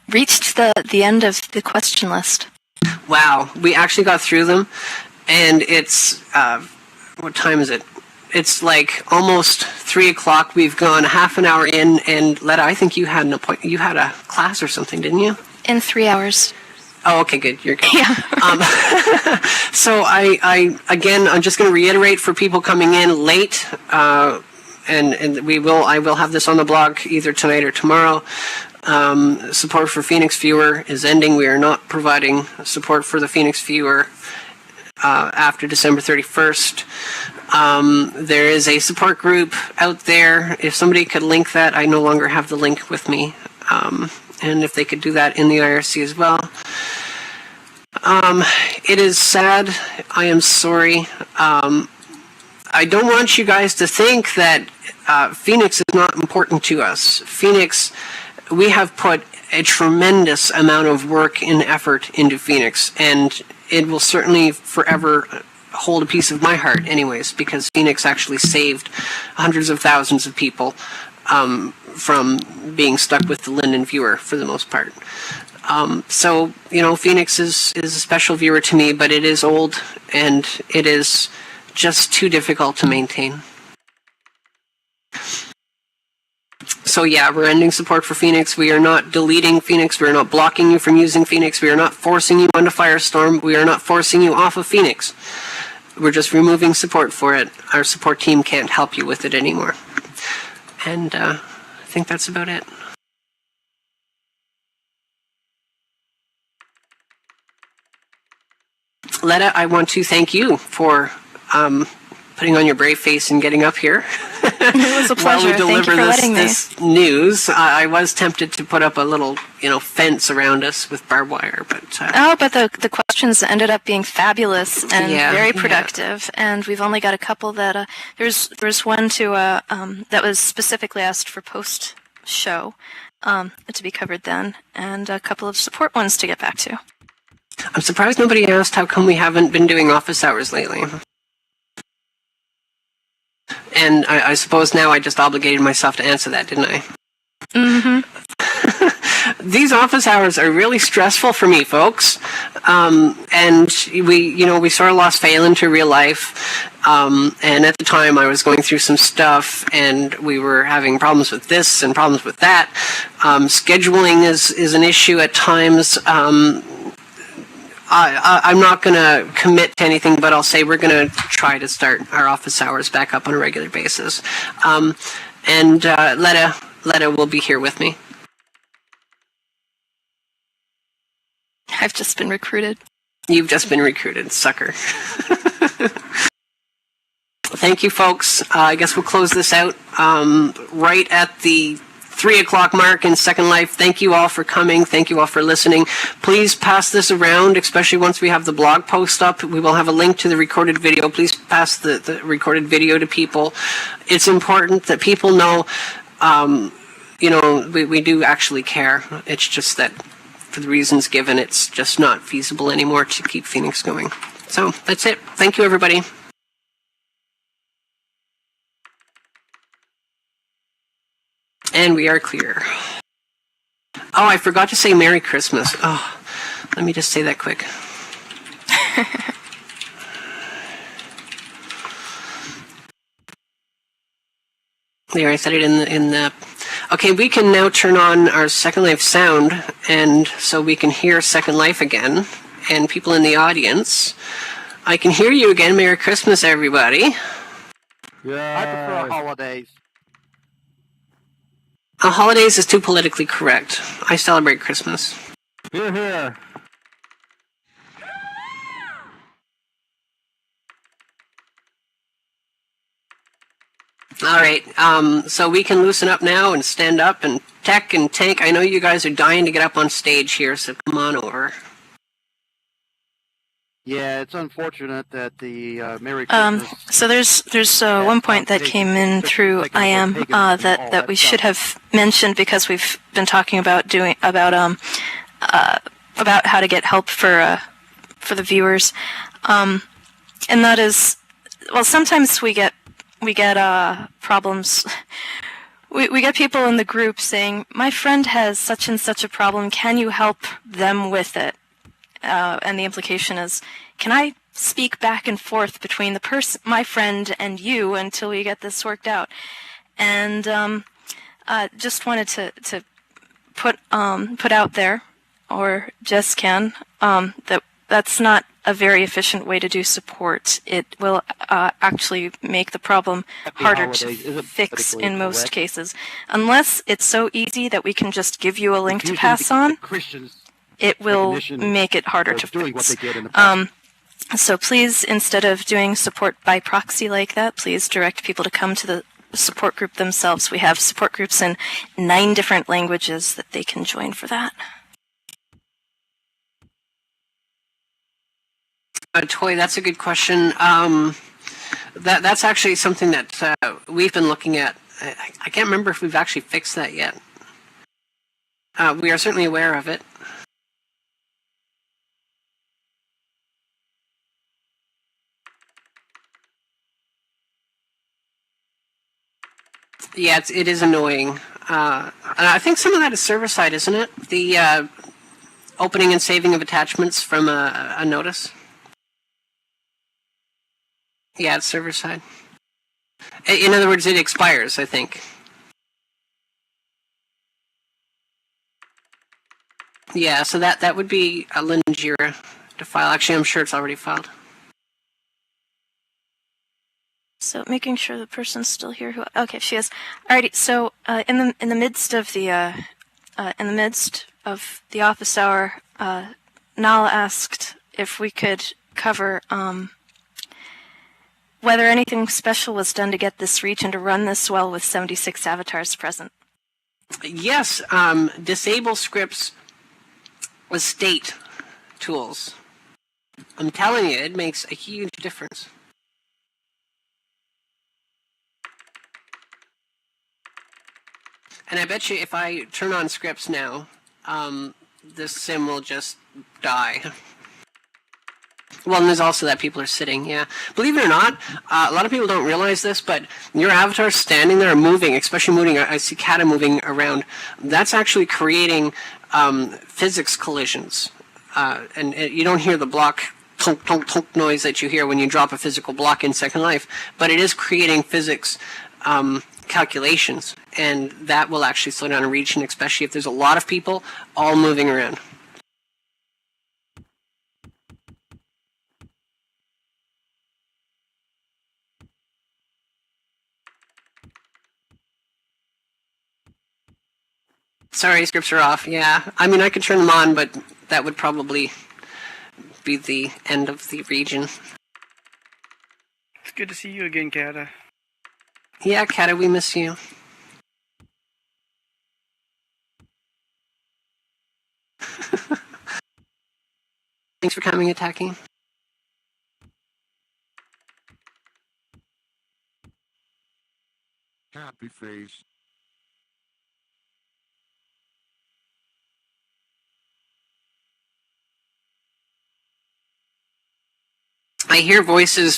reached the end of the question list. Wow, we actually got through them, and it's what time is it? It's like almost 3 o'clock. We've gone half an hour in, and Letta, I think you had an appointment. You had a class or something, didn't you? In 3 hours. Oh, okay, good. You're good. Yeah. So I'm just going to reiterate for people coming in late, and I will have this on the blog either tonight or tomorrow. Support for Phoenix Viewer is ending. We are not providing support for the Phoenix Viewer after December 31st. There is a support group out there. If somebody could link that, I no longer have the link with me. And if they could do that in the IRC as well. It is sad. I am sorry. I don't want you guys to think that Phoenix is not important to us. Phoenix, we have put a tremendous amount of work and effort into Phoenix, and it will certainly forever hold a piece of my heart anyways, because Phoenix actually saved hundreds of thousands of people from being stuck with the Linden viewer for the most part. So, Phoenix is a special viewer to me, but it is old and it is just too difficult to maintain. So yeah, we're ending support for Phoenix. We are not deleting Phoenix. We are not blocking you from using Phoenix. We are not forcing you onto Firestorm. We are not forcing you off of Phoenix. We're just removing support for it. Our support team can't help you with it anymore. And I think that's about it. Letta, I want to thank you for putting on your brave face and getting up here. It was a pleasure. While we deliver Thank you for letting me. this news, I was tempted to put up a little, fence around us with barbed wire, but but the questions ended up being fabulous and very productive, and we've only got a couple that there's one that was specifically asked for post show to be covered then, and a couple of support ones to get back to. I'm surprised nobody asked how come we haven't been doing office hours lately. And I suppose now I just obligated myself to answer that, didn't I? Mm-hmm. These office hours are really stressful for me, folks. And we sort of lost Phelan to real life. And at the time I was going through some stuff and we were having problems with this and problems with that. Scheduling is an issue at times. I'm not going to commit to anything, but I'll say we're going to try to start our office hours back up on a regular basis. And Letta will be here with me. I've just been recruited. You've just been recruited, sucker. Thank you, folks. I guess we'll close this out right at the 3 o'clock mark in Second Life. Thank you all for coming. Thank you all for listening. Please pass this around, especially once we have the blog post up. We will have a link to the recorded video. Please pass the recorded video to people. It's important that people know, we do actually care. It's just that for the reasons given, it's just not feasible anymore to keep Phoenix going. So that's it. Thank you, everybody. And we are clear. Oh, I forgot to say Merry Christmas. Oh, let me just say that quick. There, I said it in the... Okay, we can now turn on our Second Life sound, and so we can hear Second Life again, and people in the audience. I can hear you again. Merry Christmas, everybody. Yeah. I prefer holidays. Holidays is too politically correct. I celebrate Christmas. Hear, hear. All right, so we can loosen up now and stand up and tech and tank. I know you guys are dying to get up on stage here, so come on over. Yeah, it's unfortunate that the Merry Christmas... So there's one point that came in through IM that we should have mentioned because we've been talking about about how to get help for the viewers, and that is, well, sometimes we get problems. We get people in the group saying, "My friend has such and such a problem. Can you help them with it?" And the implication is, can I speak back and forth between my friend and you until we get this worked out? And just wanted to put out there, or Jess can, that's not a very efficient way to do support. It will actually make the problem harder to fix in most cases. Unless it's so easy that we can just give you a link to pass on, it will make it harder to fix. So please, instead of doing support by proxy like that, please direct people to come to the support group themselves. We have support groups in 9 different languages that they can join for that. Toy, that's a good question. That's actually something that we've been looking at. I can't remember if we've actually fixed that yet. We are certainly aware of it. Yeah, it is annoying. And I think some of that is server side, isn't it? The opening and saving of attachments from a notice. Yeah, it's server side. In other words, it expires, I think. Yeah, so that would be a Lynn Jira to file. Actually, I'm sure it's already filed. So making sure the person's still here. Okay, she is. Alrighty. So in the midst of the office hour, Nala asked if we could cover whether anything special was done to get this region to run this well with 76 avatars present. Yes, disable scripts with state tools. I'm telling you, it makes a huge difference. And I bet you if I turn on scripts now, this sim will just die. Well, and there's also that people are sitting, yeah. Believe it or not, a lot of people don't realize this, but your avatar standing there moving, especially moving, I see Kata moving around, that's actually creating physics collisions. And you don't hear the block tonk, tonk, tonk noise that you hear when you drop a physical block in Second Life, but it is creating physics calculations, and that will actually slow down a region, especially if there's a lot of people all moving around. Sorry, scripts are off. Yeah, I mean, I could turn them on, but that would probably be the end of the region. It's good to see you again, Kata. Yeah, Kata, we miss you. Thanks for coming, attacking. Happy face. I hear voices